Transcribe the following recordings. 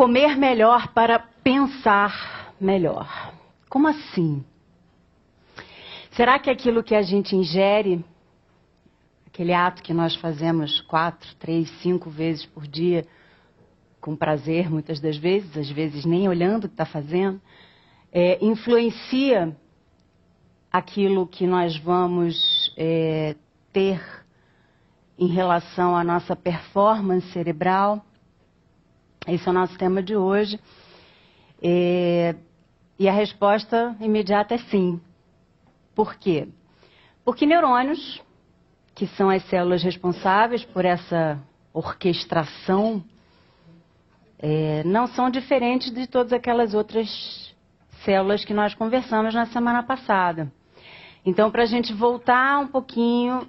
Comer melhor para pensar melhor. Como assim? Será que aquilo que a gente ingere, aquele ato que nós fazemos 4, 3, 5 vezes por dia, com prazer muitas das vezes, às vezes nem olhando o que está fazendo, influencia aquilo que nós vamos ter em relação à nossa performance cerebral? Esse é o nosso tema de hoje. E a resposta imediata é sim. Por quê? Porque neurônios, que são as células responsáveis por essa orquestração, não são diferentes de todas aquelas outras células que nós conversamos na semana passada. Então, para a gente voltar um pouquinho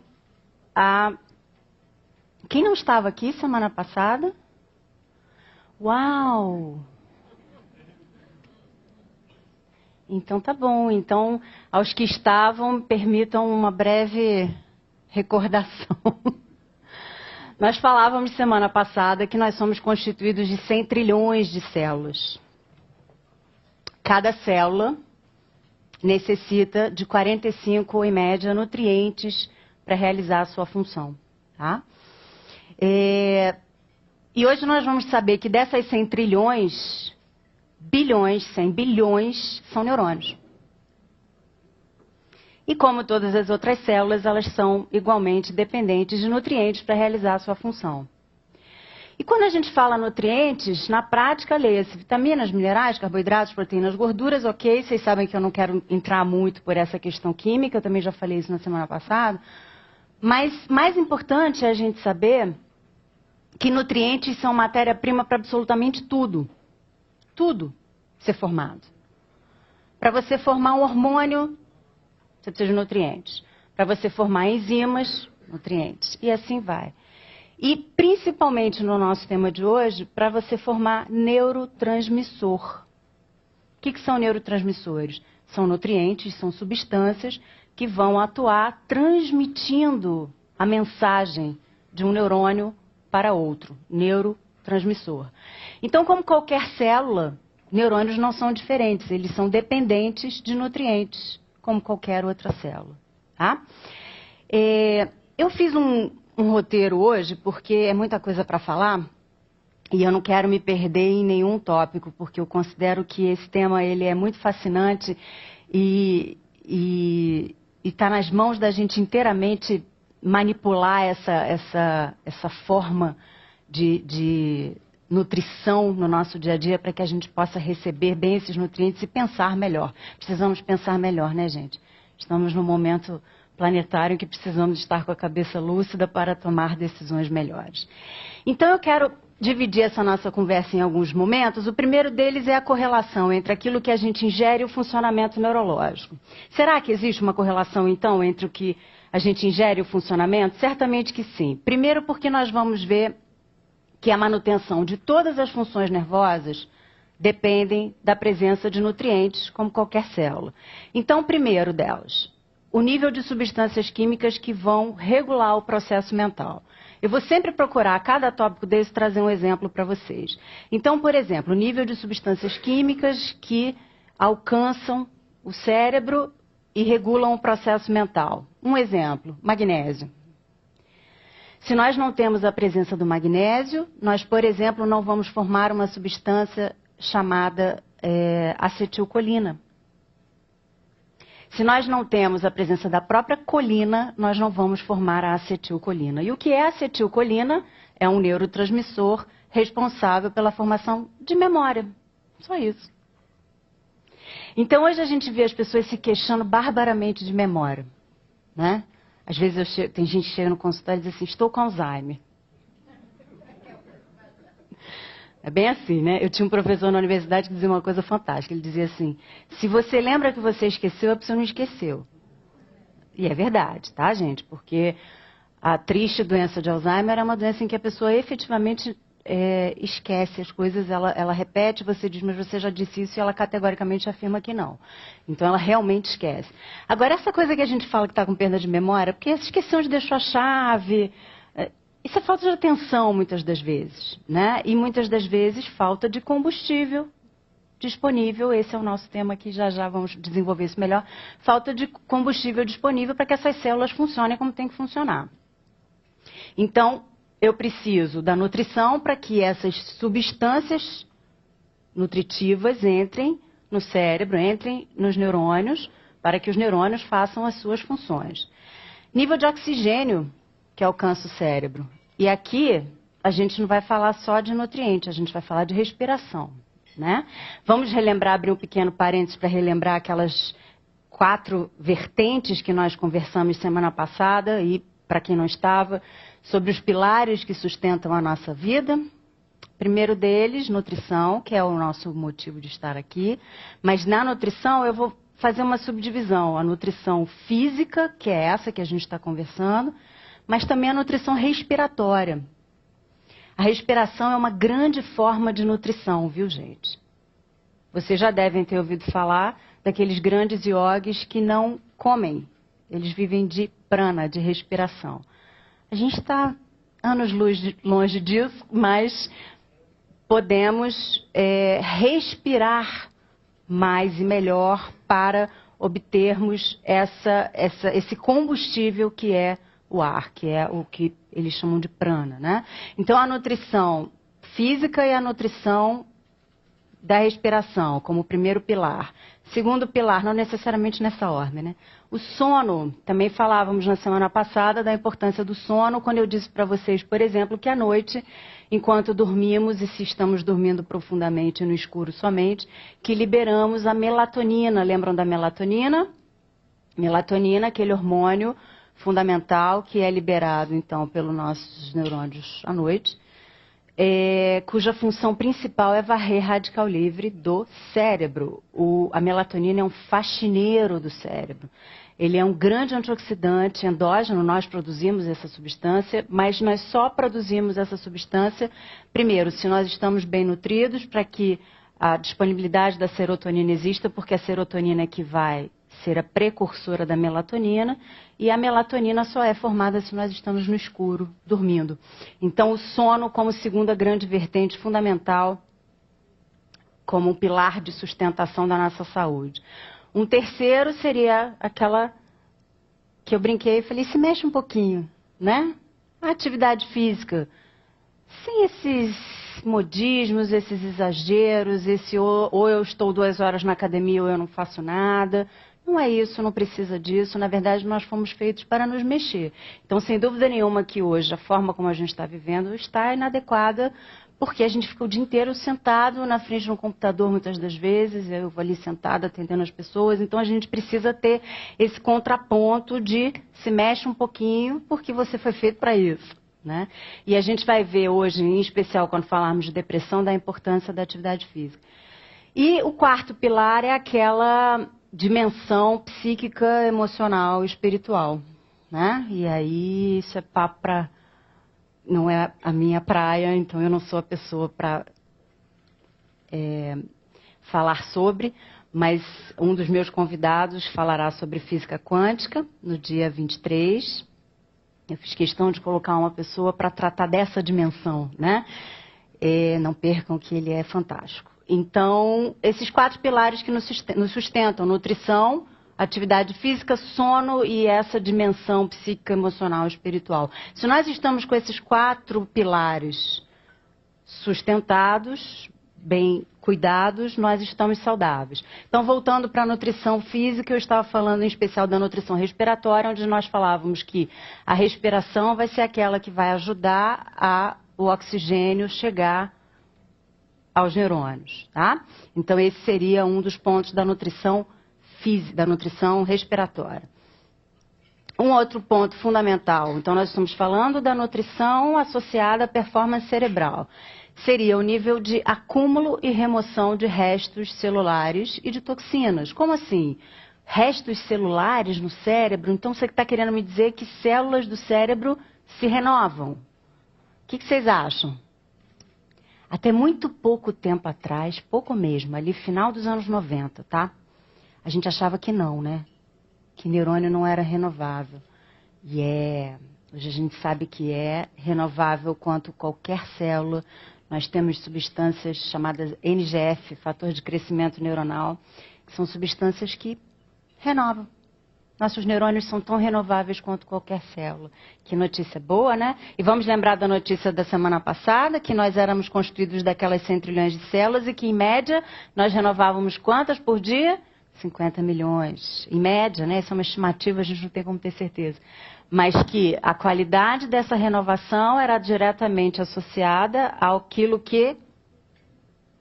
a... Quem não estava aqui semana passada? Uau! Então tá bom. Então, aos que estavam, permitam uma breve recordação. Nós falávamos semana passada que nós somos constituídos de 100 trilhões de células. Cada célula necessita de 45, em média, nutrientes para realizar a sua função. Tá? E hoje nós vamos saber que dessas 100 trilhões, bilhões, 100 bilhões são neurônios. E como todas as outras células, elas são igualmente dependentes de nutrientes para realizar a sua função. E quando a gente fala nutrientes, na prática, leia-se vitaminas, minerais, carboidratos, proteínas, gorduras, ok. Vocês sabem que eu não quero entrar muito por essa questão química, eu também já falei isso na semana passada. Mas mais importante é a gente saber que nutrientes são matéria-prima para absolutamente tudo. Tudo ser formado. Para você formar um hormônio, você precisa de nutrientes. Para você formar enzimas, nutrientes. E assim vai. E principalmente no nosso tema de hoje, para você formar neurotransmissor. O que são neurotransmissores? São nutrientes, são substâncias que vão atuar transmitindo a mensagem de um neurônio para outro, neurotransmissor. Então, como qualquer célula, neurônios não são diferentes, eles são dependentes de nutrientes, como qualquer outra célula. Tá? Eu fiz um roteiro hoje, porque é muita coisa para falar, e eu não quero me perder em nenhum tópico, porque eu considero que esse tema ele é muito fascinante e está nas mãos da gente inteiramente manipular essa forma de nutrição no nosso dia a dia para que a gente possa receber bem esses nutrientes e pensar melhor. Precisamos pensar melhor, né, gente? Estamos num momento planetário em que precisamos estar com a cabeça lúcida para tomar decisões melhores. Então eu quero dividir essa nossa conversa em alguns momentos. O primeiro deles é a correlação entre aquilo que a gente ingere e o funcionamento neurológico. Será que existe uma correlação, então, entre o que a gente ingere e o funcionamento? Certamente que sim. Primeiro porque nós vamos ver que a manutenção de todas as funções nervosas dependem da presença de nutrientes, como qualquer célula. Então, o primeiro delas, o nível de substâncias químicas que vão regular o processo mental. Eu vou sempre procurar, a cada tópico desse, trazer um exemplo para vocês. Então, por exemplo, o nível de substâncias químicas que alcançam o cérebro e regulam o processo mental. Um exemplo, magnésio. Se nós não temos a presença do magnésio, nós, por exemplo, não vamos formar uma substância chamada acetilcolina. Se nós não temos a presença da própria colina, nós não vamos formar a acetilcolina. E o que é a acetilcolina? É um neurotransmissor responsável pela formação de memória. Só isso. Então, hoje a gente vê as pessoas se queixando barbaramente de memória, né? Às vezes tem gente que chega no consultório e diz assim, estou com Alzheimer. É bem assim, né? Eu tinha um professor na universidade que dizia uma coisa fantástica. Ele dizia assim, se você lembra que você esqueceu, a pessoa não esqueceu. E é verdade, tá, gente? Porque a triste doença de Alzheimer é uma doença em que a pessoa efetivamente esquece as coisas, ela repete, você diz, mas você já disse isso, e ela categoricamente afirma que não. Então, ela realmente esquece. Agora, essa coisa que a gente fala que está com perda de memória, porque esqueceu de deixar a chave... Isso é falta de atenção, muitas das vezes, né? E muitas das vezes falta de combustível disponível. Esse é o nosso tema aqui, já já vamos desenvolver isso melhor. Falta de combustível disponível para que essas células funcionem como tem que funcionar. Então, eu preciso da nutrição para que essas substâncias nutritivas entrem no cérebro, entrem nos neurônios, para que os neurônios façam as suas funções. Nível de oxigênio que alcança o cérebro. E aqui a gente não vai falar só de nutriente, a gente vai falar de respiração, né? Vamos relembrar, abrir um pequeno parênteses para relembrar aquelas 4 vertentes que nós conversamos semana passada e, para quem não estava, sobre os pilares que sustentam a nossa vida. Primeiro deles, nutrição, que é o nosso motivo de estar aqui. Mas na nutrição eu vou fazer uma subdivisão. A nutrição física, que é essa que a gente está conversando, mas também a nutrição respiratória. A respiração é uma grande forma de nutrição, viu, gente? Vocês já devem ter ouvido falar daqueles grandes yogis que não comem. Eles vivem de prana, de respiração. A gente está anos-luz longe disso, mas podemos respirar mais e melhor para obtermos esse combustível que é o ar, que é o que eles chamam de prana, né? Então, a nutrição física e a nutrição da respiração, como primeiro pilar. Segundo pilar, não necessariamente nessa ordem, né? O sono, também falávamos na semana passada da importância do sono, quando eu disse para vocês, por exemplo, que à noite, enquanto dormimos, e se estamos dormindo profundamente no escuro somente, que liberamos a melatonina. Lembram da melatonina? Melatonina, aquele hormônio fundamental que é liberado, então, pelos nossos neurônios à noite, cuja função principal é varrer radical livre do cérebro. A melatonina é um faxineiro do cérebro. Ele é um grande antioxidante endógeno, nós produzimos essa substância, mas nós só produzimos essa substância, primeiro, se nós estamos bem nutridos, para que a disponibilidade da serotonina exista, porque a serotonina é que vai ser a precursora da melatonina, e a melatonina só é formada se nós estamos no escuro, dormindo. Então, o sono como segunda grande vertente fundamental, como um pilar de sustentação da nossa saúde. Um terceiro seria aquela que eu brinquei e falei, se mexe um pouquinho, né? A atividade física, sem esses modismos, esses exageros, ou eu estou 2 horas na academia ou eu não faço nada. Não é isso, não precisa disso. Na verdade, nós fomos feitos para nos mexer. Então, sem dúvida nenhuma que hoje a forma como a gente está vivendo está inadequada, porque a gente fica o dia inteiro sentado na frente de um computador, muitas das vezes, eu vou ali sentada atendendo as pessoas. Então, a gente precisa ter esse contraponto de se mexe um pouquinho, porque você foi feito para isso, né? E a gente vai ver hoje, em especial quando falarmos de depressão, da importância da atividade física. E o quarto pilar é aquela dimensão psíquica, emocional, espiritual, né? E aí isso é papo para... Não é a minha praia, então eu não sou a pessoa para falar sobre, mas um dos meus convidados falará sobre física quântica no dia 23. Eu fiz questão de colocar uma pessoa para tratar dessa dimensão, né? Não percam que ele é fantástico. Então, esses 4 pilares que nos sustentam, nutrição, atividade física, sono e essa dimensão psíquica, emocional e espiritual. Se nós estamos com esses 4 pilares sustentados, bem cuidados, nós estamos saudáveis. Então, voltando para a nutrição física, eu estava falando em especial da nutrição respiratória, onde nós falávamos que a respiração vai ser aquela que vai ajudar o oxigênio chegar aos neurônios, tá? Então, esse seria um dos pontos da nutrição física, da nutrição respiratória. Um outro ponto fundamental, então nós estamos falando da nutrição associada à performance cerebral. Seria o nível de acúmulo e remoção de restos celulares e de toxinas. Como assim? Restos celulares no cérebro? Então você está querendo me dizer que células do cérebro se renovam? O que vocês acham? Até muito pouco tempo atrás, pouco mesmo, ali final dos anos 90, tá? A gente achava que não, né? Que neurônio não era renovável. E Hoje a gente sabe que é renovável quanto qualquer célula. Nós temos substâncias chamadas NGF, fator de crescimento neuronal, que são substâncias que renovam. Nossos neurônios são tão renováveis quanto qualquer célula. Que notícia boa, né? E vamos lembrar da notícia da semana passada, que nós éramos construídos daquelas 100 trilhões de células e que, em média, nós renovávamos quantas por dia? 50 milhões. Em média, né? Isso é uma estimativa, a gente não tem como ter certeza. Mas que a qualidade dessa renovação era diretamente associada àquilo que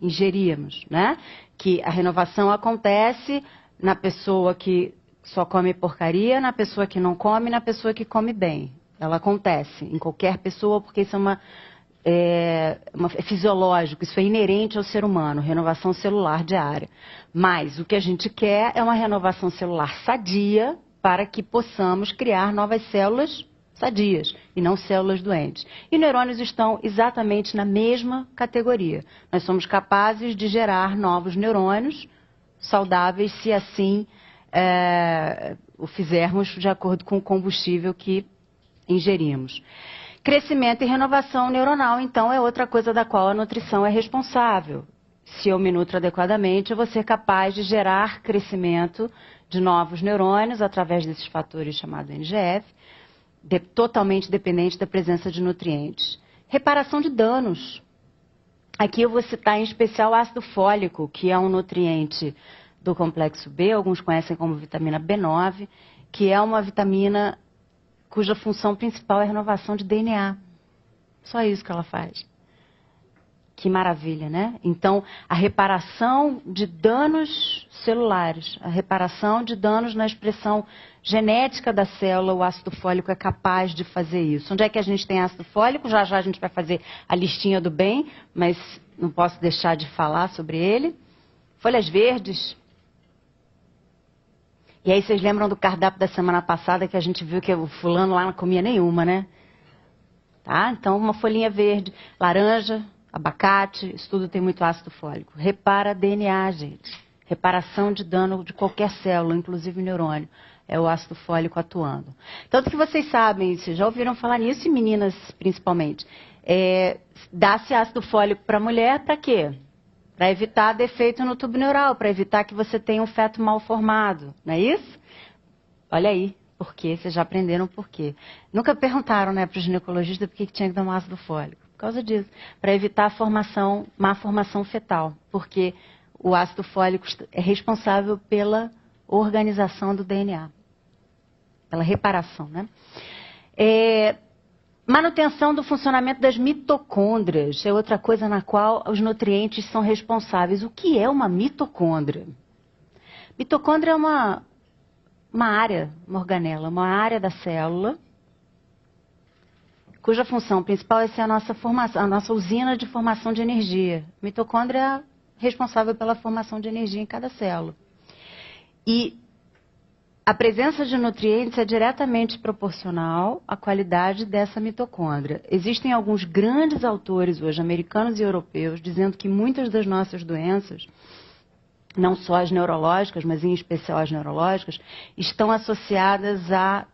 ingeríamos, né? Que a renovação acontece na pessoa que só come porcaria, na pessoa que não come, na pessoa que come bem. Ela acontece em qualquer pessoa, porque isso é fisiológico, isso é inerente ao ser humano, renovação celular diária. Mas o que a gente quer é uma renovação celular sadia para que possamos criar novas células sadias e não células doentes. E neurônios estão exatamente na mesma categoria. Nós somos capazes de gerar novos neurônios saudáveis se assim o fizermos de acordo com o combustível que ingerimos. Crescimento e renovação neuronal, então, é outra coisa da qual a nutrição é responsável. Se eu me nutro adequadamente, eu vou ser capaz de gerar crescimento de novos neurônios através desses fatores chamados NGF, totalmente dependente da presença de nutrientes. Reparação de danos. Aqui eu vou citar em especial o ácido fólico, que é um nutriente do complexo B, alguns conhecem como vitamina B9, que é uma vitamina cuja função principal é a renovação de DNA. Só isso que ela faz. Que maravilha, né? Então, a reparação de danos celulares, a reparação de danos na expressão genética da célula, o ácido fólico é capaz de fazer isso. Onde é que a gente tem ácido fólico? Já já a gente vai fazer a listinha do bem, mas não posso deixar de falar sobre ele. Folhas verdes. E aí vocês lembram do cardápio da semana passada que a gente viu que o fulano lá não comia nenhuma, né? Tá? Então, uma folhinha verde, laranja, abacate, isso tudo tem muito ácido fólico. Repara DNA, gente. Reparação de dano de qualquer célula, inclusive neurônio. É o ácido fólico atuando. Tanto que vocês sabem, vocês já ouviram falar nisso, e meninas principalmente. Dá-se ácido fólico para a mulher para quê? Para evitar defeito no tubo neural, para evitar que você tenha um feto mal formado, não é isso? Olha aí, por quê? Vocês já aprenderam por quê. Nunca perguntaram, né, para o ginecologista por que tinha que dar um ácido fólico. Por causa disso, para evitar a má formação fetal, porque o ácido fólico é responsável pela organização do DNA, pela reparação, né? Manutenção do funcionamento das mitocôndrias é outra coisa na qual os nutrientes são responsáveis. O que é uma mitocôndria? Mitocôndria é uma área, uma organela, uma área da célula, cuja função principal é ser a nossa usina de formação de energia. Mitocôndria é responsável pela formação de energia em cada célula. E a presença de nutrientes é diretamente proporcional à qualidade dessa mitocôndria. Existem alguns grandes autores hoje, americanos e europeus, dizendo que muitas das nossas doenças, não só as neurológicas, mas em especial as neurológicas, estão associadas a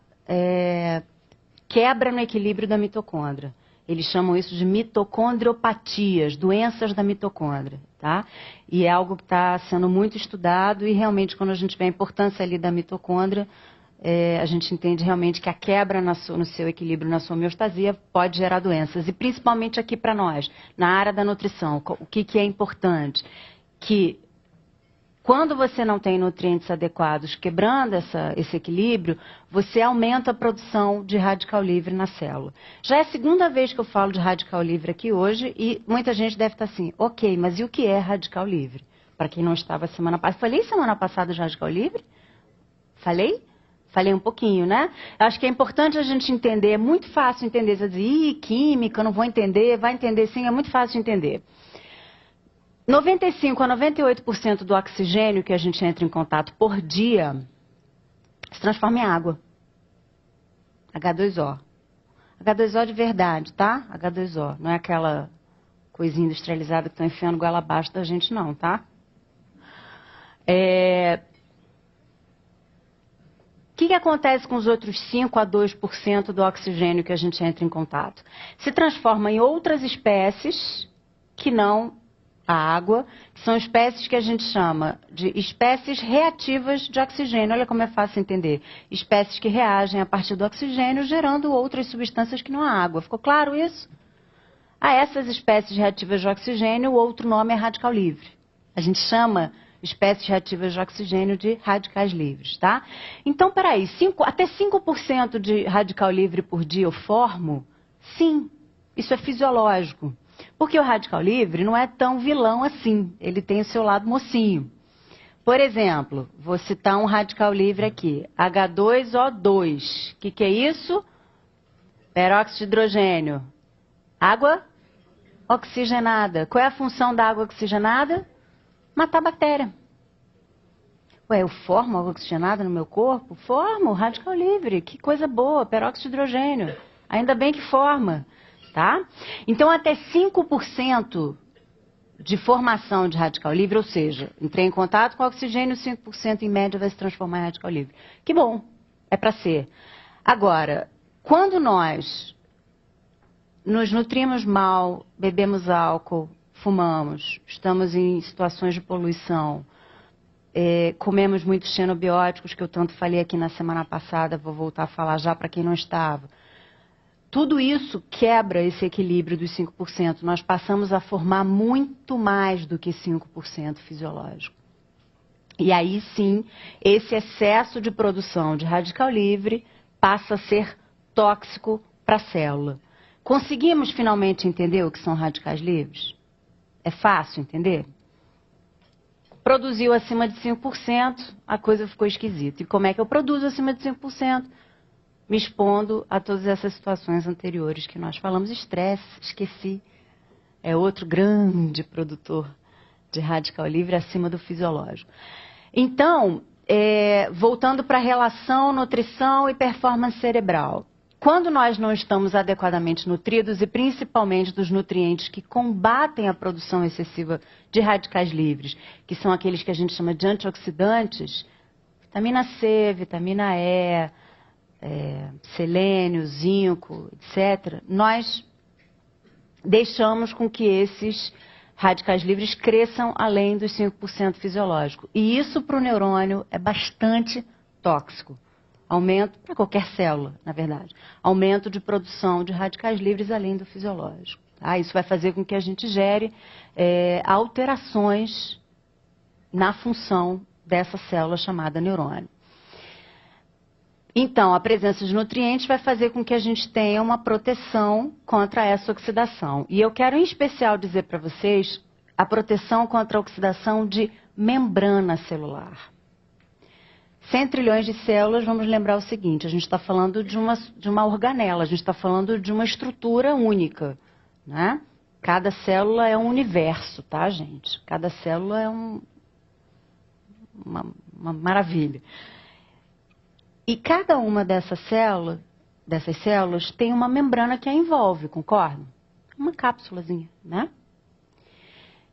quebra no equilíbrio da mitocôndria. Eles chamam isso de mitocondriopatias, doenças da mitocôndria, tá? E é algo que está sendo muito estudado e realmente quando a gente vê a importância ali da mitocôndria, a gente entende realmente que a quebra no seu equilíbrio, na sua homeostasia, pode gerar doenças. E principalmente aqui para nós, na área da nutrição, o que é importante? Que quando você não tem nutrientes adequados, quebrando esse equilíbrio, você aumenta a produção de radical livre na célula. Já é a segunda vez que eu falo de radical livre aqui hoje e muita gente deve estar assim, ok, mas e o que é radical livre? Para quem não estava semana passada. Falei semana passada de radical livre? Falei? Falei um pouquinho, né? Acho que é importante a gente entender, é muito fácil entender. Você diz, química, eu não vou entender, vai entender sim, é muito fácil de entender. 95% a 98% do oxigênio que a gente entra em contato por dia se transforma em água. H2O. H2O de verdade, tá? H2O. Não é aquela coisinha industrializada que estão enfiando goela abaixo da gente, não, tá? que acontece com os outros 5 a 2% do oxigênio que a gente entra em contato? Se transforma em outras espécies que não a água, que são espécies que a gente chama de espécies reativas de oxigênio. Olha como é fácil entender. Espécies que reagem a partir do oxigênio, gerando outras substâncias que não a água. Ficou claro isso? A essas espécies reativas de oxigênio, o outro nome é radical livre. A gente chama espécies reativas de oxigênio de radicais livres, tá? Então, peraí, até 5% de radical livre por dia eu formo? Sim, isso é fisiológico. Porque o radical livre não é tão vilão assim, ele tem o seu lado mocinho. Por exemplo, vou citar um radical livre aqui, H2O2. O que é isso? Peróxido de hidrogênio. Água oxigenada. Qual é a função da água oxigenada? Matar a bactéria. Ué, eu formo água oxigenada no meu corpo? Formo, radical livre. Que coisa boa, peróxido de hidrogênio. Ainda bem que forma, tá? Então, até 5% de formação de radical livre, ou seja, entrei em contato com oxigênio, 5% em média vai se transformar em radical livre. Que bom, é para ser. Agora, quando nós nos nutrimos mal, bebemos álcool, fumamos, estamos em situações de poluição, comemos muitos xenobióticos, que eu tanto falei aqui na semana passada, vou voltar a falar já para quem não estava. Tudo isso quebra esse equilíbrio dos 5%. Nós passamos a formar muito mais do que 5% fisiológico. E aí sim, esse excesso de produção de radical livre passa a ser tóxico para a célula. Conseguimos finalmente entender o que são radicais livres? É fácil entender? Produziu acima de 5%, a coisa ficou esquisita. E como é que eu produzo acima de 5%? Me expondo a todas essas situações anteriores que nós falamos. Estresse, esqueci, é outro grande produtor de radical livre acima do fisiológico. Então, voltando para a relação nutrição e performance cerebral. Quando nós não estamos adequadamente nutridos, e principalmente dos nutrientes que combatem a produção excessiva de radicais livres, que são aqueles que a gente chama de antioxidantes, vitamina C, vitamina E, selênio, zinco, etc., nós deixamos com que esses radicais livres cresçam além dos 5% fisiológico. E isso para o neurônio é bastante tóxico. Aumento, para qualquer célula, na verdade, aumento de produção de radicais livres além do fisiológico. Tá? Isso vai fazer com que a gente gere alterações na função dessa célula chamada neurônio. Então, a presença de nutrientes vai fazer com que a gente tenha uma proteção contra essa oxidação. E eu quero em especial dizer para vocês a proteção contra a oxidação de membrana celular. 100 trilhões de células, vamos lembrar o seguinte, a gente está falando de uma organela, a gente está falando de uma estrutura única, né? Cada célula é um universo, tá, gente? Cada célula é uma maravilha. E cada uma dessas células tem uma membrana que a envolve, concorda? Uma cápsulazinha, né?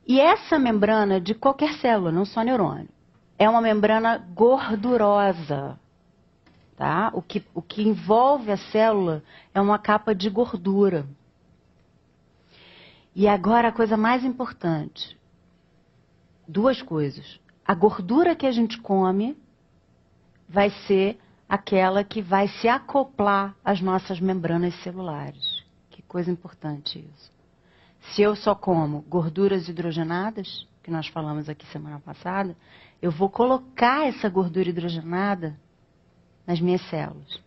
E essa membrana de qualquer célula, não só neurônio, é uma membrana gordurosa, tá? O que envolve a célula é uma capa de gordura. E agora a coisa mais importante. Duas coisas. A gordura que a gente come vai ser aquela que vai se acoplar às nossas membranas celulares. Que coisa importante isso. Se eu só como gorduras hidrogenadas, que nós falamos aqui semana passada, eu vou colocar essa gordura hidrogenada nas minhas células.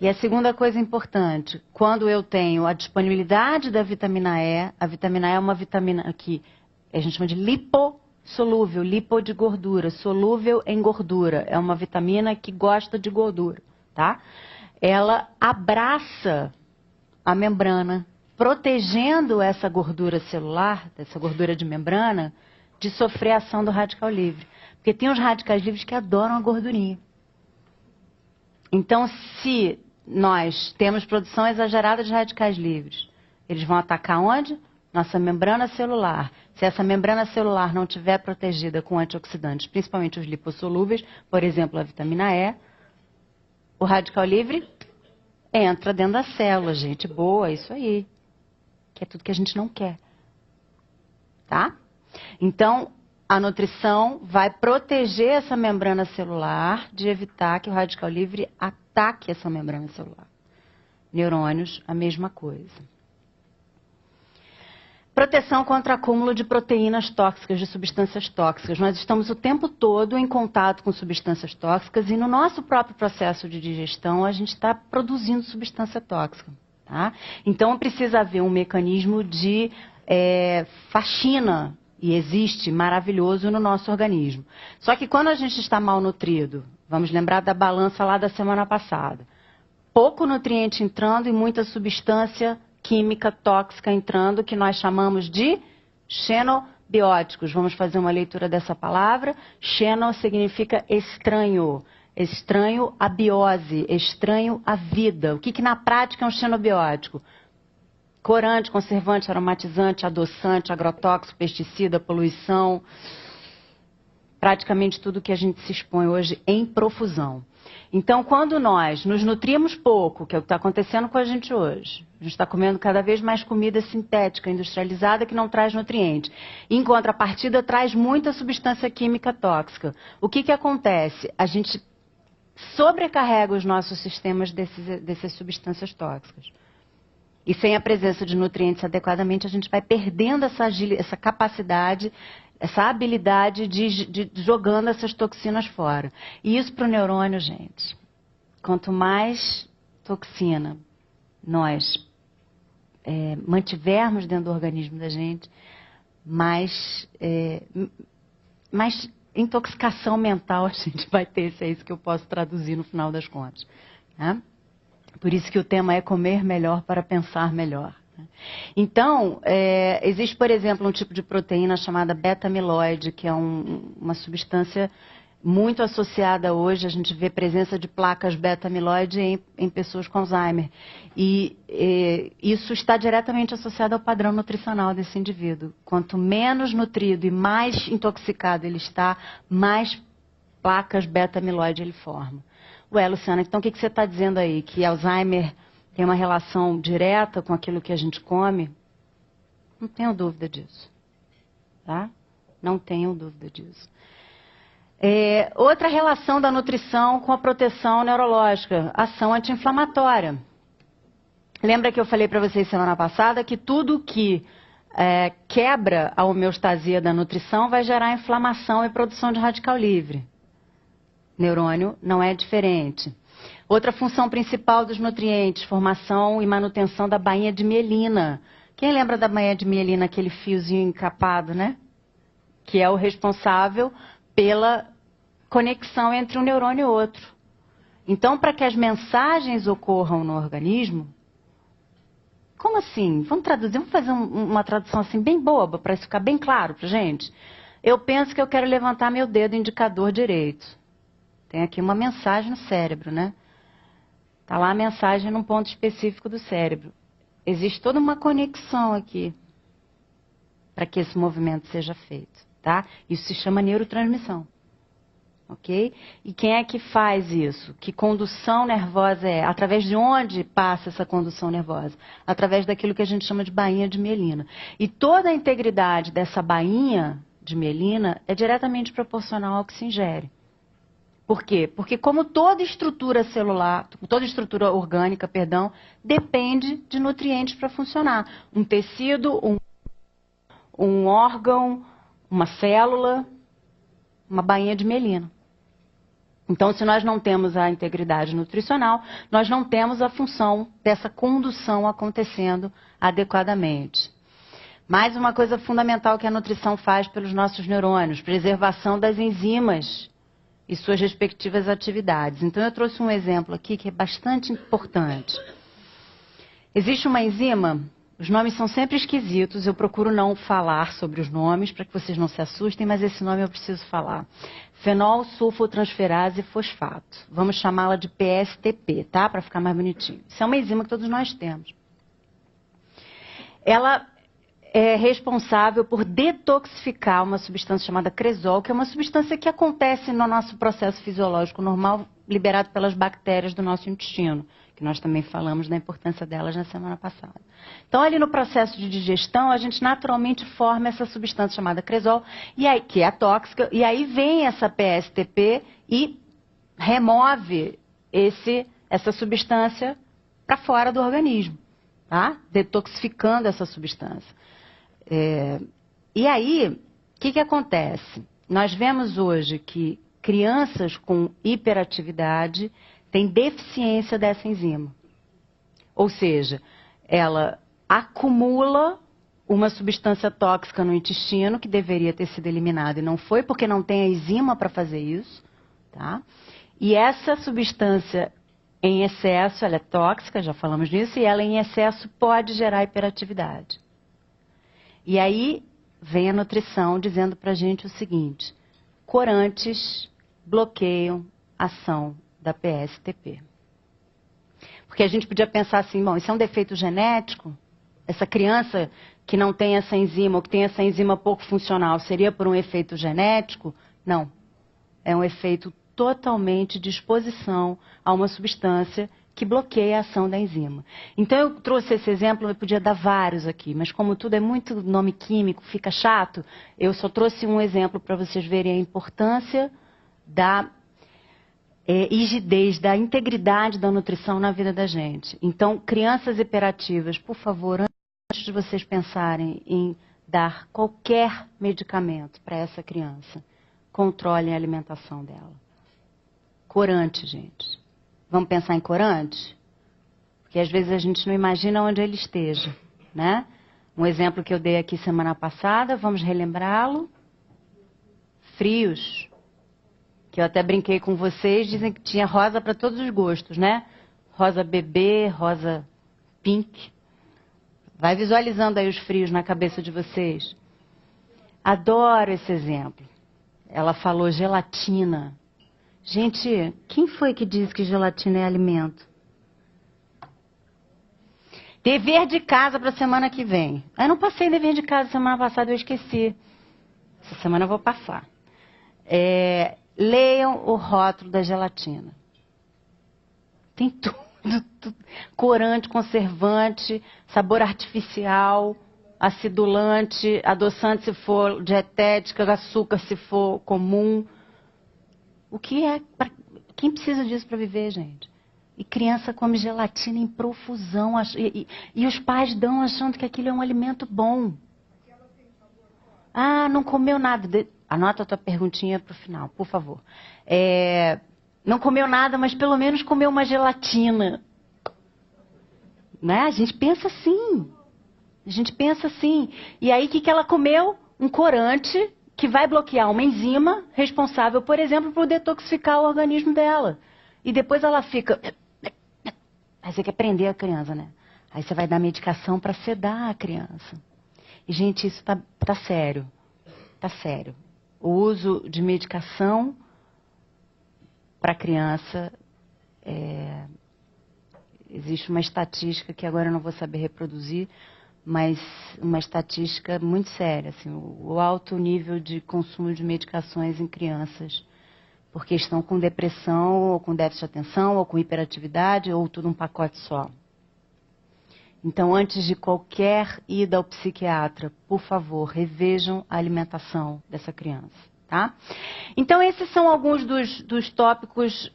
E a segunda coisa importante, quando eu tenho a disponibilidade da vitamina E, a vitamina E é uma vitamina que a gente chama de lipossolúvel, lipo de gordura, solúvel em gordura, é uma vitamina que gosta de gordura, tá? Ela abraça a membrana, protegendo essa gordura celular, essa gordura de membrana, de sofrer a ação do radical livre. Porque tem os radicais livres que adoram a gordurinha. Então, se nós temos produção exagerada de radicais livres, eles vão atacar onde? nossa membrana celular, se essa membrana celular não estiver protegida com antioxidantes, principalmente os lipossolúveis, por exemplo, a vitamina E, o radical livre entra dentro da célula, gente. Boa, isso aí. Que é tudo que a gente não quer. Tá? Então, a nutrição vai proteger essa membrana celular de evitar que o radical livre ataque essa membrana celular. Neurônios, a mesma coisa. Proteção contra acúmulo de proteínas tóxicas, de substâncias tóxicas. Nós estamos o tempo todo em contato com substâncias tóxicas e no nosso próprio processo de digestão a gente está produzindo substância tóxica. Tá? Então precisa haver um mecanismo de faxina, e existe, maravilhoso no nosso organismo. Só que quando a gente está malnutrido, vamos lembrar da balança lá da semana passada, pouco nutriente entrando e muita substância química tóxica entrando, que nós chamamos de xenobióticos. Vamos fazer uma leitura dessa palavra. Xeno significa estranho. Estranho à biose, estranho à vida. O que na prática é um xenobiótico? Corante, conservante, aromatizante, adoçante, agrotóxico, pesticida, poluição. Praticamente tudo que a gente se expõe hoje em profusão. Então, quando nós nos nutrimos pouco, que é o que está acontecendo com a gente hoje, a gente está comendo cada vez mais comida sintética, industrializada, que não traz nutriente. Em contrapartida, traz muita substância química tóxica. O que acontece? A gente sobrecarrega os nossos sistemas dessas substâncias tóxicas. E sem a presença de nutrientes adequadamente, a gente vai perdendo essa capacidade, essa habilidade de jogando essas toxinas fora. E isso para o neurônio, gente, quanto mais toxina nós mantivermos dentro do organismo da gente, mais intoxicação mental a gente vai ter, se é isso que eu posso traduzir no final das contas. Né? Por isso que o tema é comer melhor para pensar melhor. Então, existe, por exemplo, um tipo de proteína chamada beta-amiloide, que é uma substância muito associada hoje, a gente vê presença de placas beta-amiloide em pessoas com Alzheimer. E isso está diretamente associado ao padrão nutricional desse indivíduo. Quanto menos nutrido e mais intoxicado ele está, mais placas beta-amiloide ele forma. Ué, Luciana, então o que você está dizendo aí? Que Alzheimer tem uma relação direta com aquilo que a gente come? Não tenho dúvida disso. Tá? Não tenho dúvida disso. Outra relação da nutrição com a proteção neurológica, ação anti-inflamatória. Lembra que eu falei para vocês semana passada que tudo que quebra a homeostasia da nutrição vai gerar inflamação e produção de radical livre. Neurônio não é diferente. Outra função principal dos nutrientes, formação e manutenção da bainha de mielina. Quem lembra da bainha de mielina, aquele fiozinho encapado, né? Que é o responsável pela conexão entre um neurônio e outro. Então, para que as mensagens ocorram no organismo, como assim? Vamos traduzir, vamos fazer uma tradução assim bem boba, para isso ficar bem claro para gente? Eu penso que eu quero levantar meu dedo indicador direito. Tem aqui uma mensagem no cérebro, né? Está lá a mensagem num ponto específico do cérebro. Existe toda uma conexão aqui para que esse movimento seja feito, tá? Isso se chama neurotransmissão, ok? E quem é que faz isso? Que condução nervosa é? Através de onde passa essa condução nervosa? Através daquilo que a gente chama de bainha de mielina. E toda a integridade dessa bainha de mielina é diretamente proporcional ao que se ingere. Por quê? Porque como toda estrutura celular, toda estrutura orgânica, depende de nutrientes para funcionar. Um tecido, um órgão, uma célula, uma bainha de mielina. Então, se nós não temos a integridade nutricional, nós não temos a função dessa condução acontecendo adequadamente. Mais uma coisa fundamental que a nutrição faz pelos nossos neurônios, preservação das enzimas e suas respectivas atividades. Então, eu trouxe um exemplo aqui que é bastante importante. Existe uma enzima, os nomes são sempre esquisitos, eu procuro não falar sobre os nomes para que vocês não se assustem, mas esse nome eu preciso falar. Fenol sulfotransferase fosfato. Vamos chamá-la de PSTP, tá? Para ficar mais bonitinho. Isso é uma enzima que todos nós temos. Ela é responsável por detoxificar uma substância chamada cresol, que é uma substância que acontece no nosso processo fisiológico normal, liberado pelas bactérias do nosso intestino, que nós também falamos da importância delas na semana passada. Então, ali no processo de digestão, a gente naturalmente forma essa substância chamada cresol, e aí, que é tóxica, e aí vem essa PSTP e remove essa substância para fora do organismo, tá? Detoxificando essa substância. E aí, o que acontece? Nós vemos hoje que crianças com hiperatividade têm deficiência dessa enzima. Ou seja, ela acumula uma substância tóxica no intestino que deveria ter sido eliminada e não foi, porque não tem a enzima para fazer isso, tá? E essa substância em excesso, ela é tóxica, já falamos disso, e ela em excesso pode gerar hiperatividade. E aí vem a nutrição dizendo para a gente o seguinte: corantes bloqueiam a ação da PSTP. Porque a gente podia pensar assim, bom, isso é um defeito genético? Essa criança que não tem essa enzima, ou que tem essa enzima pouco funcional, seria por um efeito genético? Não. É um efeito totalmente de exposição a uma substância que bloqueia a ação da enzima. Então, eu trouxe esse exemplo, eu podia dar vários aqui, mas como tudo é muito nome químico, fica chato, eu só trouxe um exemplo para vocês verem a importância da rigidez, da integridade da nutrição na vida da gente. Então, crianças hiperativas, por favor, antes de vocês pensarem em dar qualquer medicamento para essa criança, controlem a alimentação dela. Corante, gente. Vamos pensar em corante? Porque às vezes a gente não imagina onde ele esteja, né? Um exemplo que eu dei aqui semana passada, vamos relembrá-lo. Frios. Que eu até brinquei com vocês, dizem que tinha rosa para todos os gostos, né? Rosa bebê, rosa pink. Vai visualizando aí os frios na cabeça de vocês. Adoro esse exemplo. Ela falou gelatina. Gente, quem foi que disse que gelatina é alimento? Dever de casa para a semana que vem. Eu não passei dever de casa semana passada, eu esqueci. Essa semana eu vou passar. Leiam o rótulo da gelatina. Tem tudo. Corante, conservante, sabor artificial, acidulante, adoçante se for dietética, açúcar se for comum. O que é? Quem precisa disso para viver, gente? E criança come gelatina em profusão. E os pais dão achando que aquilo é um alimento bom. Ah, não comeu nada. Anota a tua perguntinha para o final, por favor. Não comeu nada, mas pelo menos comeu uma gelatina. Né? A gente pensa assim. A gente pensa assim. E aí, o que ela comeu? Um corante que vai bloquear uma enzima responsável, por exemplo, por detoxificar o organismo dela. E depois ela fica... Aí você quer prender a criança, né? Aí você vai dar medicação para sedar a criança. E, gente, isso tá sério. Tá sério. O uso de medicação para criança, existe uma estatística que agora eu não vou saber reproduzir, mas uma estatística muito séria, assim, o alto nível de consumo de medicações em crianças, porque estão com depressão, ou com déficit de atenção, ou com hiperatividade, ou tudo um pacote só. Então, antes de qualquer ida ao psiquiatra, por favor, revejam a alimentação dessa criança, tá? Então, esses são alguns dos tópicos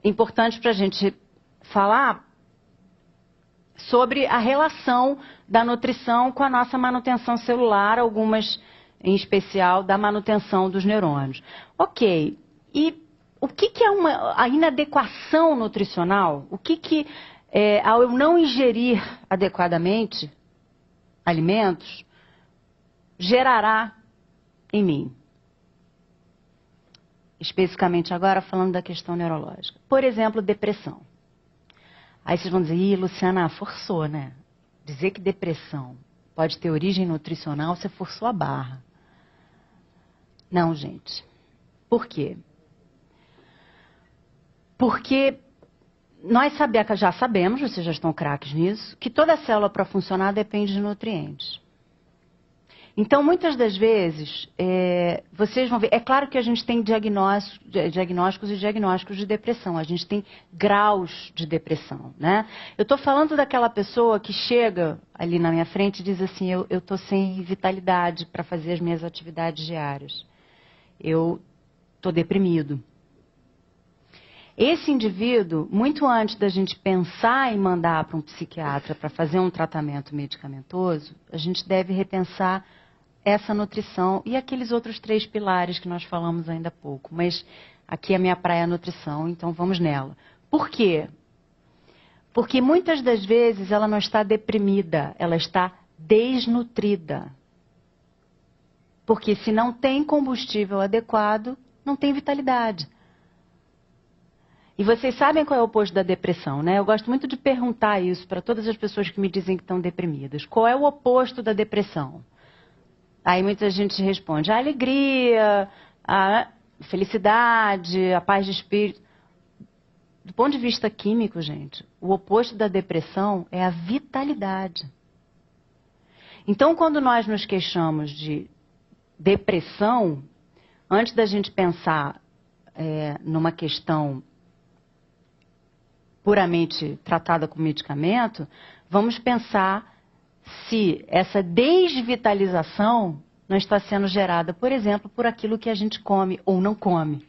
importantes para a gente falar sobre a relação da nutrição com a nossa manutenção celular, algumas em especial da manutenção dos neurônios. Ok, e o que é a inadequação nutricional? O que ao eu não ingerir adequadamente alimentos, gerará em mim? Especificamente agora falando da questão neurológica. Por exemplo, depressão. Aí vocês vão dizer, ih, Luciana, forçou, né? Dizer que depressão pode ter origem nutricional, você forçou a barra. Não, gente. Por quê? Porque nós já sabemos, vocês já estão craques nisso, que toda célula para funcionar depende de nutrientes. Então, muitas das vezes, vocês vão ver, é claro que a gente tem diagnósticos e diagnósticos de depressão, a gente tem graus de depressão, né? Eu estou falando daquela pessoa que chega ali na minha frente e diz assim, eu estou sem vitalidade para fazer as minhas atividades diárias, eu estou deprimido. Esse indivíduo, muito antes da gente pensar em mandar para um psiquiatra para fazer um tratamento medicamentoso, a gente deve repensar essa nutrição e aqueles outros 3 pilares que nós falamos ainda há pouco. Mas aqui a minha praia é a nutrição, então vamos nela. Por quê? Porque muitas das vezes ela não está deprimida, ela está desnutrida. Porque se não tem combustível adequado, não tem vitalidade. E vocês sabem qual é o oposto da depressão, né? Eu gosto muito de perguntar isso para todas as pessoas que me dizem que estão deprimidas. Qual é o oposto da depressão? Aí muita gente responde, a alegria, a felicidade, a paz de espírito. Do ponto de vista químico, gente, o oposto da depressão é a vitalidade. Então, quando nós nos queixamos de depressão, antes da gente pensar numa questão puramente tratada com medicamento, vamos pensar se essa desvitalização não está sendo gerada, por exemplo, por aquilo que a gente come ou não come.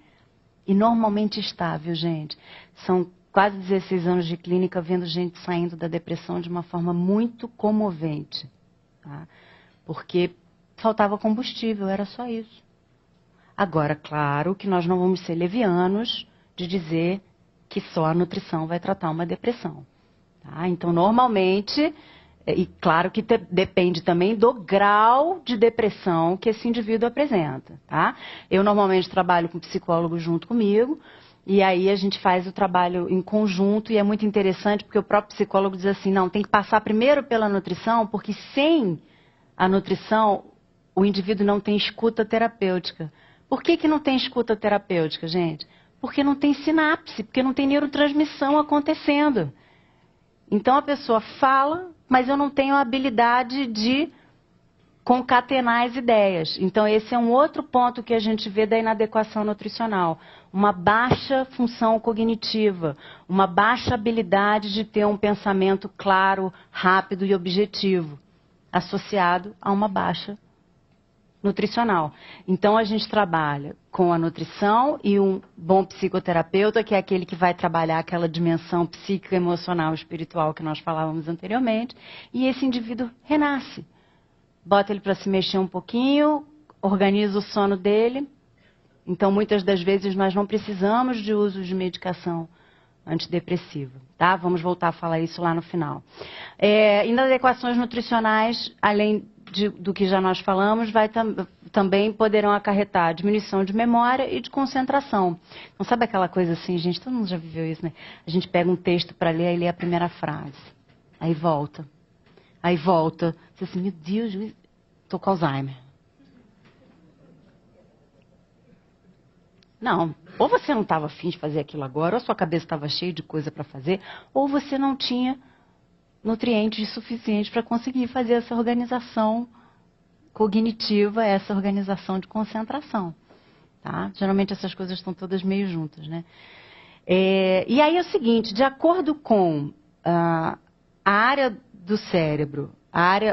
E normalmente está, viu, gente? São quase 16 anos de clínica vendo gente saindo da depressão de uma forma muito comovente. Tá? Porque faltava combustível, era só isso. Agora, claro que nós não vamos ser levianos de dizer que só a nutrição vai tratar uma depressão. Tá? Então, normalmente, e claro que depende também do grau de depressão que esse indivíduo apresenta. Tá? Eu normalmente trabalho com psicólogo junto comigo, e aí a gente faz o trabalho em conjunto, e é muito interessante porque o próprio psicólogo diz assim, não, tem que passar primeiro pela nutrição, porque sem a nutrição o indivíduo não tem escuta terapêutica. Por que não tem escuta terapêutica, gente? Porque não tem sinapse, porque não tem neurotransmissão acontecendo. Então a pessoa fala, mas eu não tenho a habilidade de concatenar as ideias. Então esse é um outro ponto que a gente vê da inadequação nutricional. Uma baixa função cognitiva, uma baixa habilidade de ter um pensamento claro, rápido e objetivo, associado a uma baixa nutricional. Então, a gente trabalha com a nutrição e um bom psicoterapeuta, que é aquele que vai trabalhar aquela dimensão psíquica, emocional, espiritual que nós falávamos anteriormente, e esse indivíduo renasce. Bota ele para se mexer um pouquinho, organiza o sono dele. Então, muitas das vezes, nós não precisamos de uso de medicação antidepressiva, tá? Vamos voltar a falar isso lá no final. Inadequações nutricionais, além do que já nós falamos, também poderão acarretar diminuição de memória e de concentração. Não sabe aquela coisa assim, gente, todo mundo já viveu isso, né? A gente pega um texto para ler, aí lê a primeira frase, aí volta. Você assim, meu Deus, estou com Alzheimer. Não, ou você não estava afim de fazer aquilo agora, ou a sua cabeça estava cheia de coisa para fazer, ou você não tinha nutrientes suficientes para conseguir fazer essa organização cognitiva, essa organização de concentração. Tá? Geralmente essas coisas estão todas meio juntas, né? E aí é o seguinte, de acordo com a área do cérebro,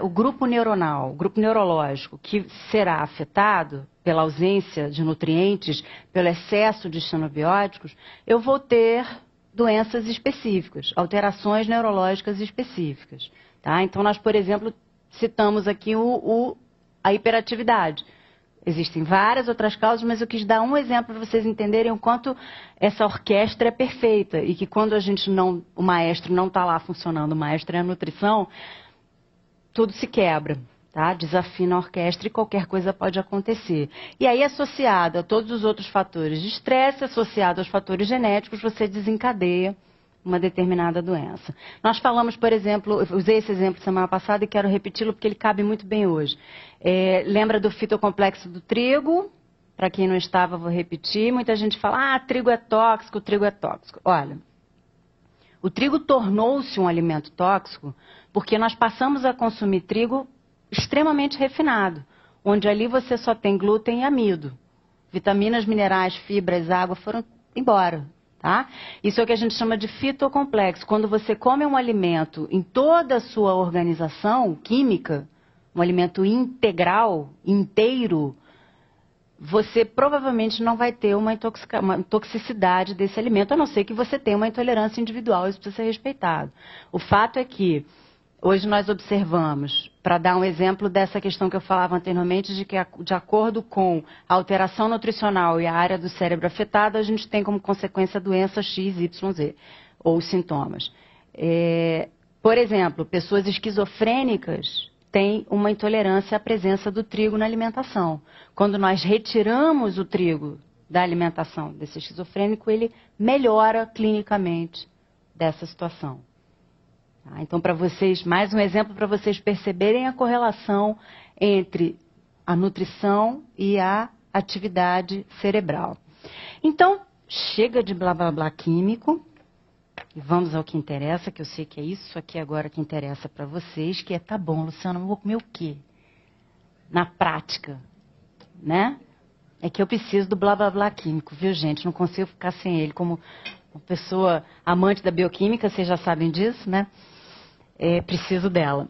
o grupo neuronal, o grupo neurológico que será afetado pela ausência de nutrientes, pelo excesso de xenobióticos, eu vou ter doenças específicas, alterações neurológicas específicas. Tá? Então, nós, por exemplo, citamos aqui a hiperatividade. Existem várias outras causas, mas eu quis dar um exemplo para vocês entenderem o quanto essa orquestra é perfeita e que quando o maestro não está lá funcionando, o maestro é a nutrição, tudo se quebra. Tá? Desafina a orquestra e qualquer coisa pode acontecer. E aí, associado a todos os outros fatores de estresse, associado aos fatores genéticos, você desencadeia uma determinada doença. Nós falamos, por exemplo, eu usei esse exemplo semana passada e quero repeti-lo porque ele cabe muito bem hoje. Lembra do fitocomplexo do trigo? Para quem não estava, vou repetir. Muita gente fala, trigo é tóxico, trigo é tóxico. Olha, O trigo tornou-se um alimento tóxico porque nós passamos a consumir trigo extremamente refinado, onde ali você só tem glúten e amido. Vitaminas, minerais, fibras, água foram embora. Tá? Isso é o que a gente chama de fitocomplexo. Quando você come um alimento em toda a sua organização química, um alimento integral, inteiro, você provavelmente não vai ter uma toxicidade desse alimento, a não ser que você tenha uma intolerância individual, isso precisa ser respeitado. O fato é que hoje nós observamos, para dar um exemplo dessa questão que eu falava anteriormente, de que de acordo com a alteração nutricional e a área do cérebro afetada, a gente tem como consequência a doença X, Y, Z, ou sintomas. Por exemplo, pessoas esquizofrênicas têm uma intolerância à presença do trigo na alimentação. Quando nós retiramos o trigo da alimentação desse esquizofrênico, ele melhora clinicamente dessa situação. Então, para vocês, mais um exemplo para vocês perceberem a correlação entre a nutrição e a atividade cerebral. Então, chega de blá blá blá químico e vamos ao que interessa, que eu sei que é isso aqui agora que interessa para vocês, que é, tá bom, Luciana, eu vou comer o quê? Na prática, né? É que eu preciso do blá blá blá químico, viu, gente? Não consigo ficar sem ele. Como uma pessoa amante da bioquímica, vocês já sabem disso, né? Preciso dela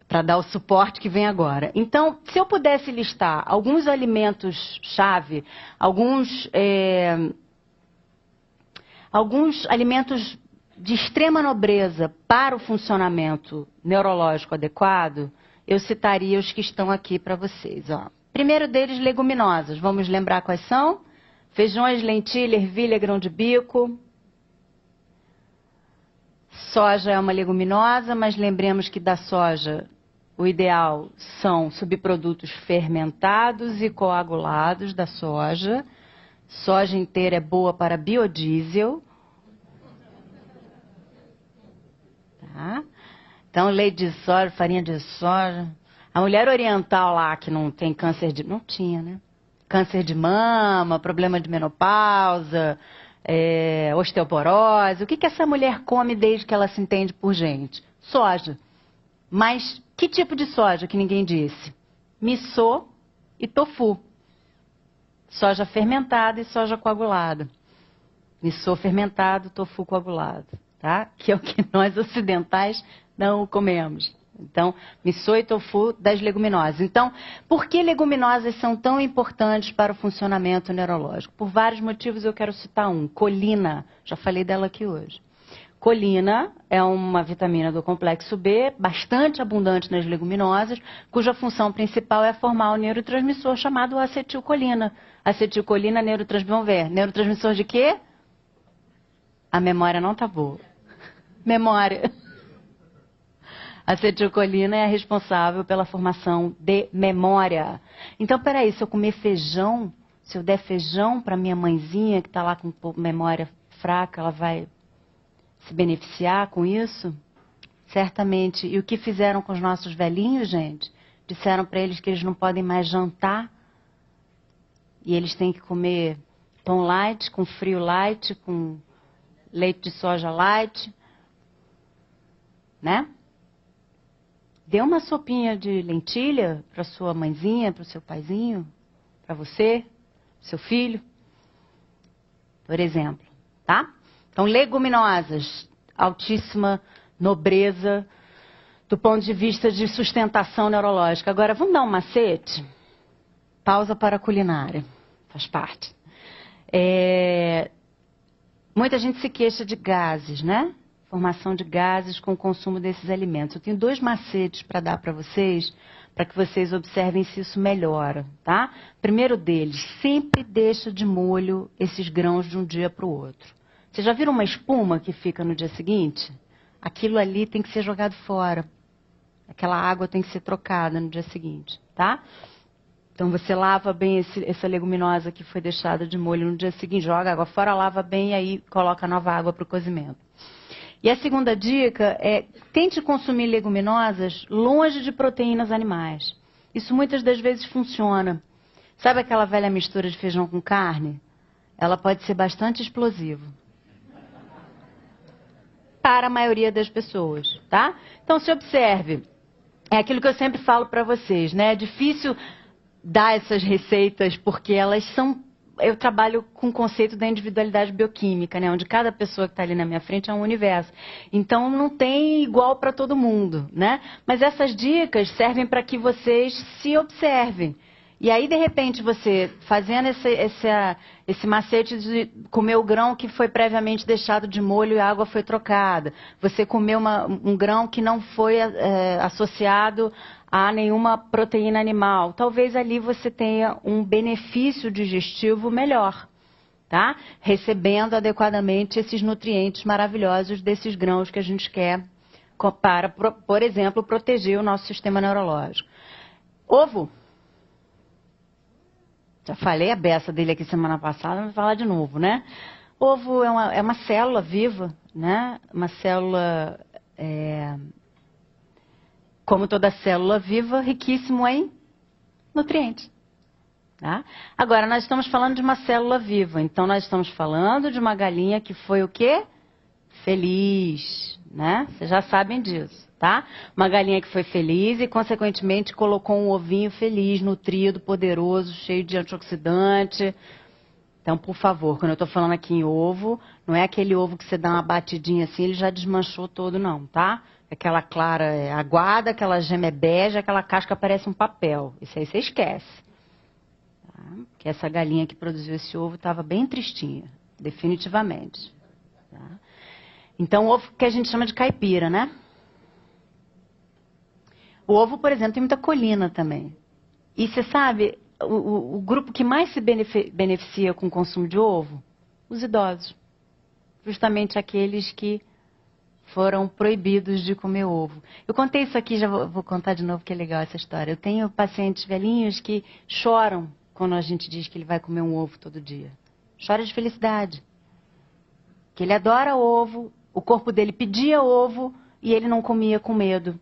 para dar o suporte que vem agora. Então, se eu pudesse listar alguns alimentos-chave, alguns alimentos de extrema nobreza para o funcionamento neurológico adequado, eu citaria os que estão aqui para vocês. Ó. Primeiro deles, leguminosas. Vamos lembrar quais são? Feijões, lentilha, ervilha, grão de bico. Soja é uma leguminosa, mas lembremos que da soja o ideal são subprodutos fermentados e coagulados da soja. Soja inteira é boa para biodiesel. Tá? Então, leite de soja, farinha de soja. A mulher oriental lá que não tem câncer de... Não tinha, né? Câncer de mama, problema de menopausa... osteoporose. O que essa mulher come desde que ela se entende por gente? Soja. Mas que tipo de soja que ninguém disse? Miso e tofu. Soja fermentada e soja coagulada. Miso fermentado, tofu coagulado. Tá? Que é o que nós ocidentais não comemos. Então, miso e tofu das leguminosas. Então, por que leguminosas são tão importantes para o funcionamento neurológico? Por vários motivos, eu quero citar um. Colina, já falei dela aqui hoje. Colina é uma vitamina do complexo B, bastante abundante nas leguminosas, cuja função principal é formar um neurotransmissor chamado acetilcolina. Acetilcolina, neurotransmissor, vamos ver, neurotransmissor de quê? A memória não tá boa. Memória. A acetilcolina é a responsável pela formação de memória. Então, peraí, se eu comer feijão, se eu der feijão para minha mãezinha que está lá com memória fraca, ela vai se beneficiar com isso? Certamente. E o que fizeram com os nossos velhinhos, gente? Disseram para eles que eles não podem mais jantar e eles têm que comer pão light, com frio light, com leite de soja light, né? Dê uma sopinha de lentilha para sua mãezinha, para o seu paizinho, para você, seu filho, por exemplo, tá? Então, leguminosas, altíssima nobreza do ponto de vista de sustentação neurológica. Agora, vamos dar um macete? Pausa para a culinária, faz parte. Muita gente se queixa de gases, né? Formação de gases com o consumo desses alimentos. Eu tenho 2 macetes para dar para vocês que vocês observem se isso melhora, tá? Primeiro deles, sempre deixa de molho esses grãos de um dia para o outro. Vocês já viram uma espuma que fica no dia seguinte? Aquilo ali tem que ser jogado fora. Aquela água tem que ser trocada no dia seguinte, tá? Então você lava bem essa leguminosa que foi deixada de molho no dia seguinte, joga água fora, lava bem e aí coloca nova água para o cozimento. E a segunda dica é, tente consumir leguminosas longe de proteínas animais. Isso muitas das vezes funciona. Sabe aquela velha mistura de feijão com carne? Ela pode ser bastante explosiva. para a maioria das pessoas, tá? Então, se observe, é aquilo que eu sempre falo para vocês, né? É difícil dar essas receitas porque elas são... Eu trabalho com o conceito da individualidade bioquímica, né? Onde cada pessoa que está ali na minha frente é um universo. Então, não tem igual para todo mundo, né? Mas essas dicas servem para que vocês se observem. E aí, de repente, você fazendo esse macete de comer o grão que foi previamente deixado de molho e a água foi trocada. Você comer um grão que não foi associado a nenhuma proteína animal. Talvez ali você tenha um benefício digestivo melhor, tá? Recebendo adequadamente esses nutrientes maravilhosos desses grãos que a gente quer para, por exemplo, proteger o nosso sistema neurológico. Ovo. Já falei a beça dele aqui semana passada, vou falar de novo, né? Ovo é uma célula viva, né? Uma célula, como toda célula viva, riquíssimo em nutrientes. Tá? Agora, nós estamos falando de uma célula viva, então nós estamos falando de uma galinha que foi o quê? Feliz, né? Vocês já sabem disso, tá? Uma galinha que foi feliz e, consequentemente, colocou um ovinho feliz, nutrido, poderoso, cheio de antioxidante. Então, por favor, quando eu estou falando aqui em ovo, não é aquele ovo que você dá uma batidinha assim, ele já desmanchou todo, não, tá? Aquela clara é aguada, aquela gema é bege, aquela casca parece um papel. Isso aí você esquece. Tá? Porque essa galinha que produziu esse ovo estava bem tristinha, definitivamente. Tá? Então, o ovo que a gente chama de caipira, né? O ovo, por exemplo, tem muita colina também. E você sabe, o grupo que mais se beneficia com o consumo de ovo? Os idosos. Justamente aqueles que foram proibidos de comer ovo. Eu contei isso aqui, já vou contar de novo, que é legal essa história. Eu tenho pacientes velhinhos que choram quando a gente diz que ele vai comer um ovo todo dia. Chora de felicidade. Que ele adora ovo, o corpo dele pedia ovo e ele não comia com medo.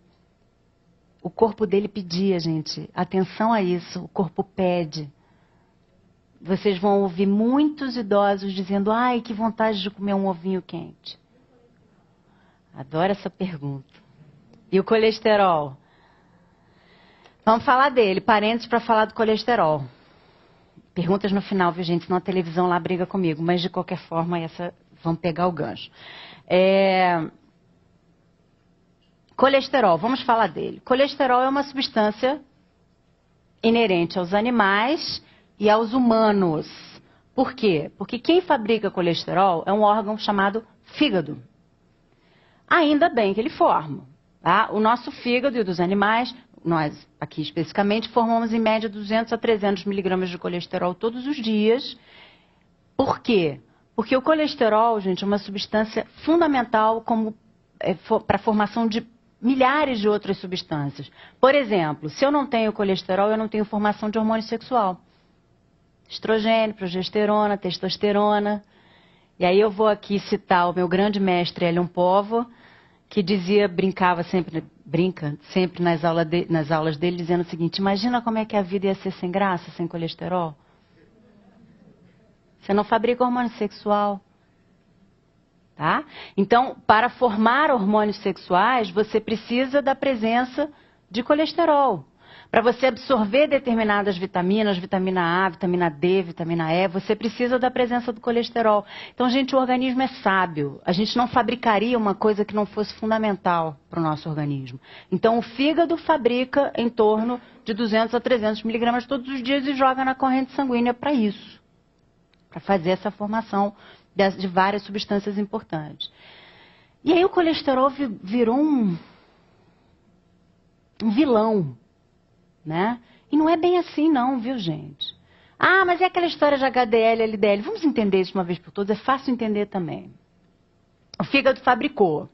O corpo dele pedia, gente. Atenção a isso, o corpo pede. Vocês vão ouvir muitos idosos dizendo, ai, que vontade de comer um ovinho quente. Adoro essa pergunta. E o colesterol? Vamos falar dele, parênteses para falar do colesterol. Perguntas no final, viu, gente? Senão a televisão lá briga comigo. Mas, de qualquer forma, vamos pegar o gancho. Colesterol, vamos falar dele. Colesterol é uma substância inerente aos animais e aos humanos. Por quê? Porque quem fabrica colesterol é um órgão chamado fígado. Ainda bem que ele forma. Tá? O nosso fígado e o dos animais, nós aqui especificamente, formamos em média 200 a 300 miligramas de colesterol todos os dias. Por quê? Porque o colesterol, gente, é uma substância fundamental para a formação de milhares de outras substâncias. Por exemplo, se eu não tenho colesterol, eu não tenho formação de hormônio sexual. Estrogênio, progesterona, testosterona. E aí eu vou aqui citar o meu grande mestre Hélio Povo, que brinca sempre nas aulas dele, dizendo o seguinte, imagina como é que a vida ia ser sem graça, sem colesterol. Você não fabrica hormônio sexual. Tá? Então, para formar hormônios sexuais, você precisa da presença de colesterol. Para você absorver determinadas vitaminas, vitamina A, vitamina D, vitamina E, você precisa da presença do colesterol. Então, gente, o organismo é sábio. A gente não fabricaria uma coisa que não fosse fundamental para o nosso organismo. Então, o fígado fabrica em torno de 200 a 300 miligramas todos os dias e joga na corrente sanguínea para isso. Para fazer essa formação de várias substâncias importantes. E aí o colesterol virou um vilão, né? E não é bem assim não, viu, gente? Ah, mas é aquela história de HDL, LDL. Vamos entender isso de uma vez por todas, é fácil entender também. O fígado fabricou.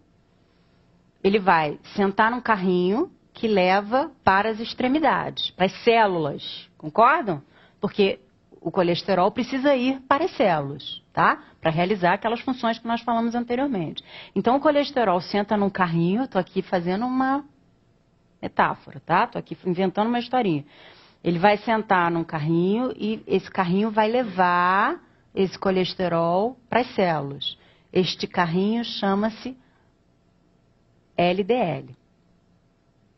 Ele vai sentar num carrinho que leva para as extremidades, para as células, concordam? Porque o colesterol precisa ir para as células, tá? Para realizar aquelas funções que nós falamos anteriormente. Então, o colesterol senta num carrinho, estou aqui fazendo uma metáfora, tá? Estou aqui inventando uma historinha. Ele vai sentar num carrinho e esse carrinho vai levar esse colesterol para as células. Este carrinho chama-se LDL,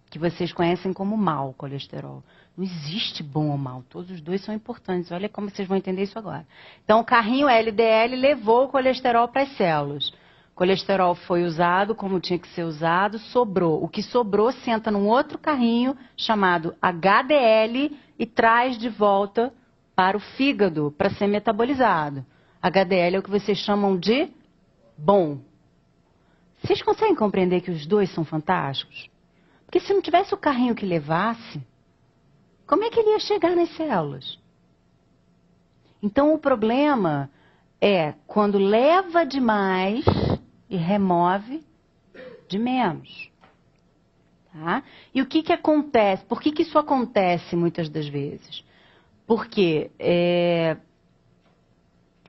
que vocês conhecem como mau colesterol. Não existe bom ou mal, todos os dois são importantes. Olha como vocês vão entender isso agora. Então, o carrinho LDL levou o colesterol para as células. O colesterol foi usado como tinha que ser usado, sobrou. O que sobrou senta num outro carrinho chamado HDL e traz de volta para o fígado para ser metabolizado. HDL é o que vocês chamam de bom. Vocês conseguem compreender que os dois são fantásticos? Porque se não tivesse o carrinho que levasse, como é que ele ia chegar nas células? Então, o problema é quando leva demais e remove de menos. Tá? E o que acontece? Por que isso acontece muitas das vezes? Porque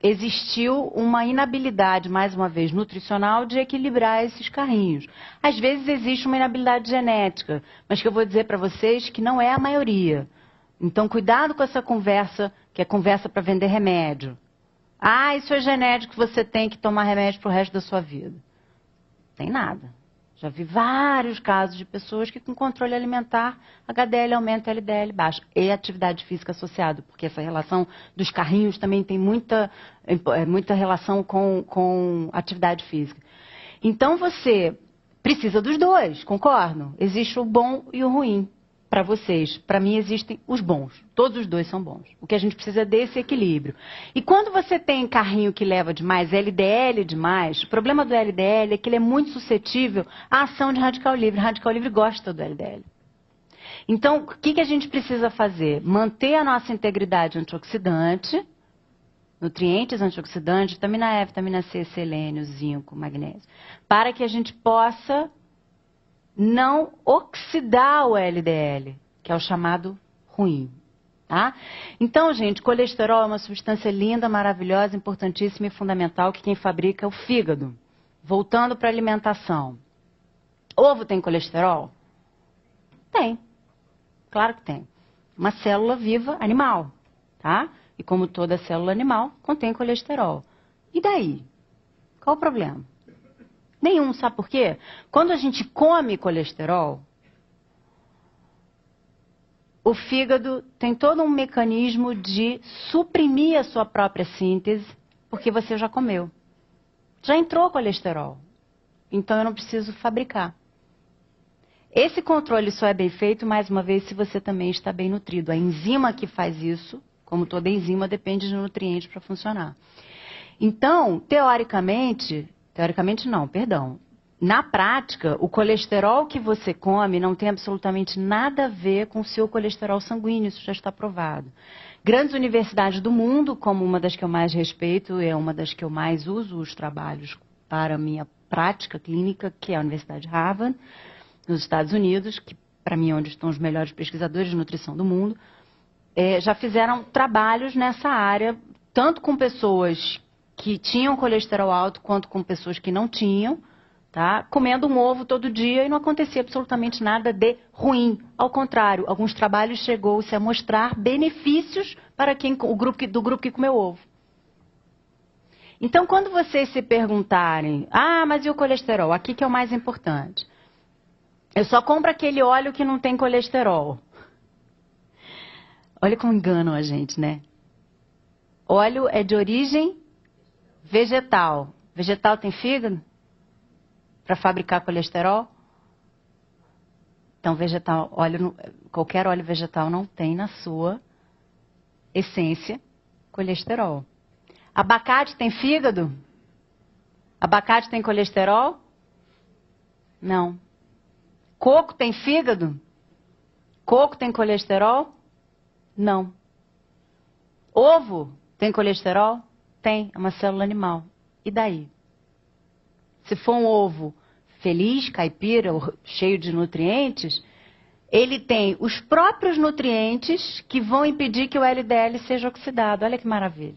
existiu uma inabilidade, mais uma vez, nutricional de equilibrar esses carrinhos. Às vezes existe uma inabilidade genética, mas que eu vou dizer para vocês que não é a maioria. Então, cuidado com essa conversa, que é conversa para vender remédio. Ah, isso é genético, você tem que tomar remédio para o resto da sua vida. Tem nada. Já vi vários casos de pessoas que com controle alimentar, HDL aumenta, LDL baixa. E atividade física associada, porque essa relação dos carrinhos também tem muita relação com atividade física. Então você precisa dos dois, concordam? Existe o bom e o ruim para vocês. Para mim existem os bons. Todos os dois são bons. O que a gente precisa é desse equilíbrio. E quando você tem carrinho que leva demais, LDL demais, o problema do LDL é que ele é muito suscetível à ação de radical livre. O radical livre gosta do LDL. Então, o que a gente precisa fazer? Manter a nossa integridade antioxidante, nutrientes antioxidantes, vitamina E, vitamina C, selênio, zinco, magnésio, para que a gente possa não oxidar o LDL, que é o chamado ruim. Tá? Então, gente, colesterol é uma substância linda, maravilhosa, importantíssima e fundamental que quem fabrica é o fígado. Voltando para a alimentação. Ovo tem colesterol? Tem. Claro que tem. Uma célula viva animal, tá? E como toda célula animal, contém colesterol. E daí? Qual o problema? Nenhum, sabe por quê? Quando a gente come colesterol, o fígado tem todo um mecanismo de suprimir a sua própria síntese, porque você já comeu. Já entrou colesterol, então eu não preciso fabricar. Esse controle só é bem feito, mais uma vez, se você também está bem nutrido. A enzima que faz isso, como toda enzima, depende de nutrientes para funcionar. Então, teoricamente não, perdão. Na prática, o colesterol que você come não tem absolutamente nada a ver com o seu colesterol sanguíneo, isso já está provado. Grandes universidades do mundo, como uma das que eu mais respeito, é uma das que eu mais uso os trabalhos para a minha prática clínica, que é a Universidade de Harvard, nos Estados Unidos, que para mim é onde estão os melhores pesquisadores de nutrição do mundo, já fizeram trabalhos nessa área, tanto com pessoas que tinham colesterol alto quanto com pessoas que não tinham, tá? Comendo um ovo todo dia e não acontecia absolutamente nada de ruim. Ao contrário, alguns trabalhos chegou-se a mostrar benefícios para do grupo que comeu ovo. Então, quando vocês se perguntarem, mas e o colesterol? Aqui que é o mais importante. Eu só compro aquele óleo que não tem colesterol. Olha como enganam a gente, né? Óleo é de origem vegetal. Vegetal tem fígado? Para fabricar colesterol? Então, qualquer óleo vegetal não tem na sua essência colesterol. Abacate tem fígado? Abacate tem colesterol? Não. Coco tem fígado? Coco tem colesterol? Não. Ovo tem colesterol? Tem, é uma célula animal. E daí? Se for um ovo feliz, caipira, cheio de nutrientes, ele tem os próprios nutrientes que vão impedir que o LDL seja oxidado. Olha que maravilha.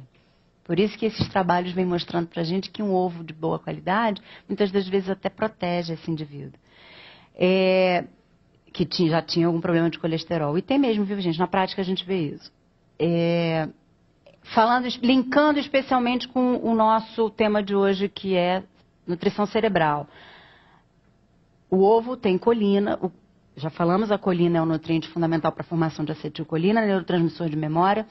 Por isso que esses trabalhos vêm mostrando para a gente que um ovo de boa qualidade, muitas das vezes até protege esse indivíduo. Que já tinha algum problema de colesterol. E tem mesmo, viu, gente? Na prática a gente vê isso. Linkando especialmente com o nosso tema de hoje, que é nutrição cerebral. O ovo tem colina, já falamos, a colina é um nutriente fundamental para a formação de acetilcolina, neurotransmissor de memória,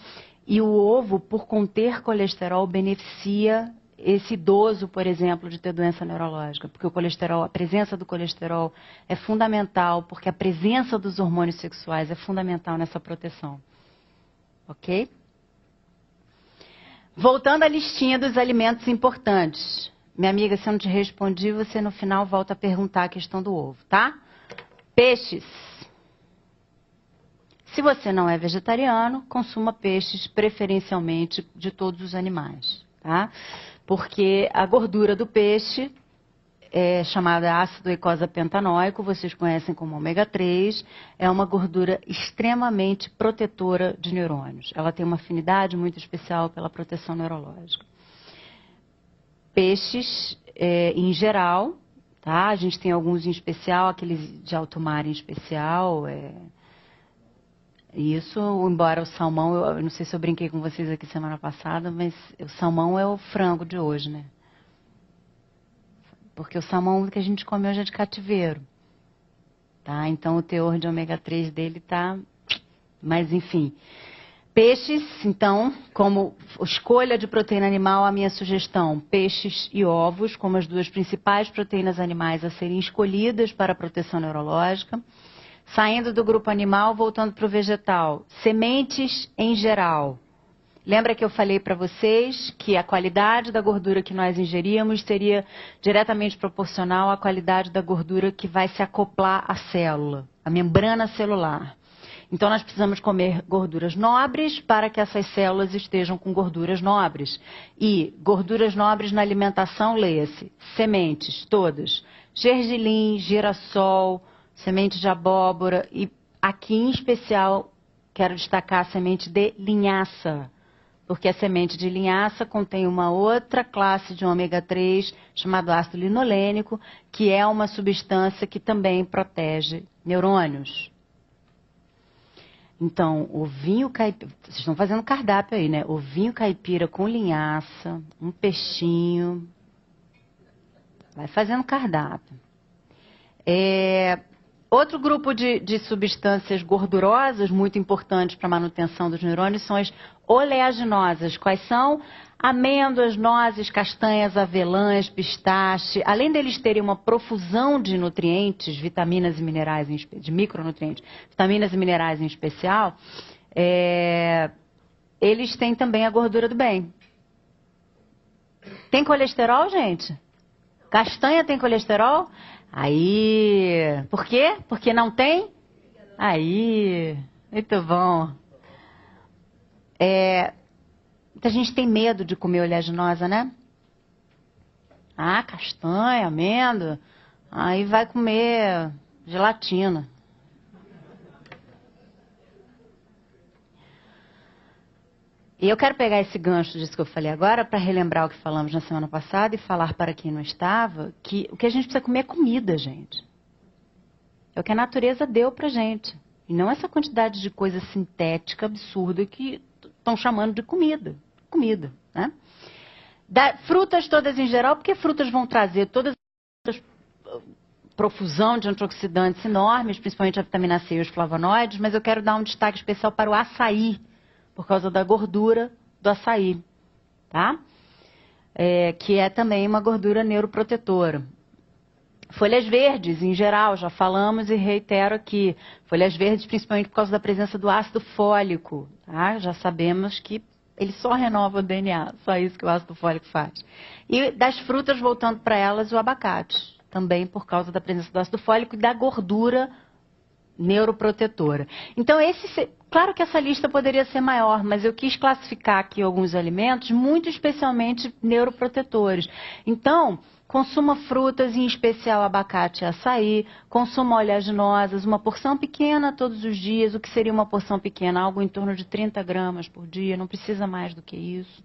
e o ovo, por conter colesterol, beneficia esse idoso, por exemplo, de ter doença neurológica, porque o colesterol, a presença do colesterol é fundamental, porque a presença dos hormônios sexuais é fundamental nessa proteção. Ok? Voltando à listinha dos alimentos importantes. Minha amiga, se eu não te respondi, você no final volta a perguntar a questão do ovo, tá? Peixes. Se você não é vegetariano, consuma peixes preferencialmente de todos os animais, tá? Porque a gordura do peixe é chamada ácido eicosapentanoico, vocês conhecem como ômega 3, é uma gordura extremamente protetora de neurônios. Ela tem uma afinidade muito especial pela proteção neurológica. Peixes, em geral, tá? A gente tem alguns em especial, aqueles de alto mar em especial, isso, embora o salmão, eu não sei se eu brinquei com vocês aqui semana passada, mas o salmão é o frango de hoje, né? Porque o salmão que a gente come hoje é de cativeiro, tá? Então o teor de ômega 3 dele tá... Mas enfim, peixes, então, como escolha de proteína animal, a minha sugestão, peixes e ovos, como as duas principais proteínas animais a serem escolhidas para a proteção neurológica. Saindo do grupo animal, voltando para o vegetal, sementes em geral. Lembra que eu falei para vocês que a qualidade da gordura que nós ingeríamos seria diretamente proporcional à qualidade da gordura que vai se acoplar à célula, à membrana celular. Então nós precisamos comer gorduras nobres para que essas células estejam com gorduras nobres. E gorduras nobres na alimentação, leia-se, sementes, todas. Gergelim, girassol, semente de abóbora e aqui em especial quero destacar a semente de linhaça, porque a semente de linhaça contém uma outra classe de ômega 3 chamado ácido linolênico, que é uma substância que também protege neurônios. Então, ovinho caipira, vocês estão fazendo cardápio aí, né? Ovinho caipira com linhaça, um peixinho, vai fazendo cardápio. Outro grupo de substâncias gordurosas muito importantes para a manutenção dos neurônios são as oleaginosas. Quais são? Amêndoas, nozes, castanhas, avelãs, pistache. Além deles terem uma profusão de nutrientes, vitaminas e minerais, de micronutrientes, vitaminas e minerais em especial, eles têm também a gordura do bem. Tem colesterol, gente? Castanha tem colesterol? Aí, por quê? Porque não tem? Aí, muito bom. Muita gente tem medo de comer oleaginosa, né? Ah, castanha, amêndoa. Aí vai comer gelatina. E eu quero pegar esse gancho disso que eu falei agora para relembrar o que falamos na semana passada e falar para quem não estava que o que a gente precisa comer é comida, gente. É o que a natureza deu pra gente. E não essa quantidade de coisa sintética, absurda, que estão chamando de comida. Comida, né? Frutas todas em geral, porque frutas vão trazer todas as profusão de antioxidantes enormes, principalmente a vitamina C e os flavonoides, mas eu quero dar um destaque especial para o açaí, por causa da gordura do açaí, tá? Que é também uma gordura neuroprotetora. Folhas verdes, em geral, já falamos e reitero aqui. Folhas verdes, principalmente por causa da presença do ácido fólico, tá? Já sabemos que ele só renova o DNA, só isso que o ácido fólico faz. E das frutas, voltando para elas, o abacate, também por causa da presença do ácido fólico e da gordura neuroprotetora. Então, claro que essa lista poderia ser maior, mas eu quis classificar aqui alguns alimentos, muito especialmente neuroprotetores. Então, consuma frutas, em especial abacate e açaí, consuma oleaginosas, uma porção pequena todos os dias. O que seria uma porção pequena? Algo em torno de 30 gramas por dia, não precisa mais do que isso.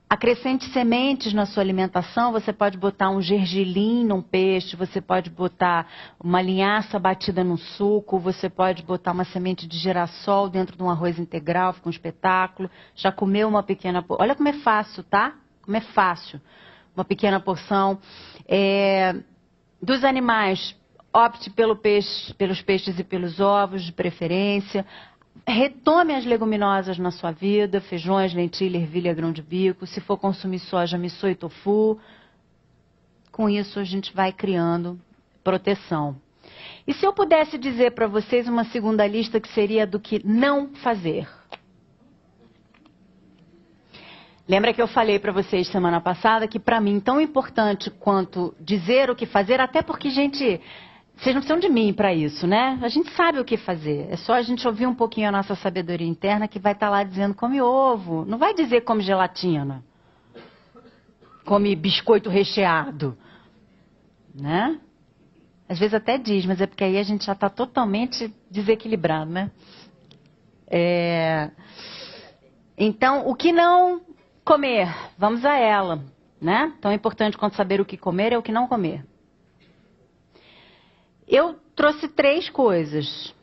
Acrescente sementes na sua alimentação, você pode botar um gergelim num peixe, você pode botar uma linhaça batida num suco, você pode botar uma semente de girassol dentro de um arroz integral, fica um espetáculo. Já comeu uma pequena... Olha como é fácil, tá? Como é fácil. Uma pequena porção. Dos animais, opte pelos peixes e pelos ovos, de preferência. Retome as leguminosas na sua vida, feijões, lentilha, ervilha, grão de bico. Se for consumir soja, miso e tofu. Com isso, a gente vai criando proteção. E se eu pudesse dizer para vocês uma segunda lista que seria do que não fazer? Lembra que eu falei para vocês semana passada que para mim tão importante quanto dizer o que fazer, até porque, gente, vocês não precisam de mim para isso, né? A gente sabe o que fazer. É só a gente ouvir um pouquinho a nossa sabedoria interna que vai estar lá dizendo come ovo. Não vai dizer come gelatina. Come biscoito recheado. Né? Às vezes até diz, mas é porque aí a gente já está totalmente desequilibrado, né? Então, o que não comer? Vamos a ela, né? Tão importante quanto saber o que comer é o que não comer. Eu trouxe 3 coisas.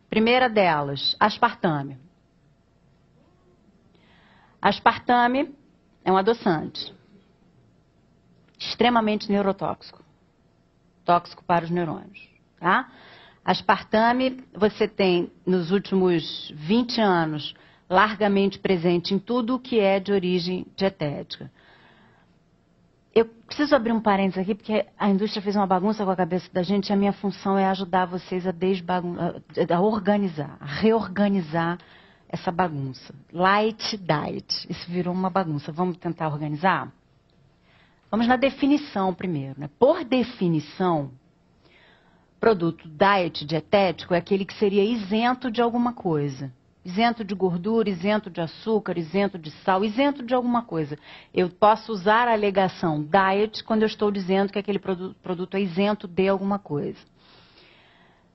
Primeira delas, aspartame. Aspartame é um adoçante. Extremamente neurotóxico. Tóxico para os neurônios. Tá? Aspartame, você tem, nos últimos 20 anos, largamente presente em tudo que é de origem dietética. Eu preciso abrir um parênteses aqui, porque a indústria fez uma bagunça com a cabeça da gente e a minha função é ajudar vocês a organizar, a reorganizar essa bagunça. Light diet. Isso virou uma bagunça. Vamos tentar organizar? Vamos na definição primeiro, né? Por definição, produto diet dietético é aquele que seria isento de alguma coisa. Isento de gordura, isento de açúcar, isento de sal, isento de alguma coisa. Eu posso usar a alegação diet quando eu estou dizendo que aquele produto é isento de alguma coisa.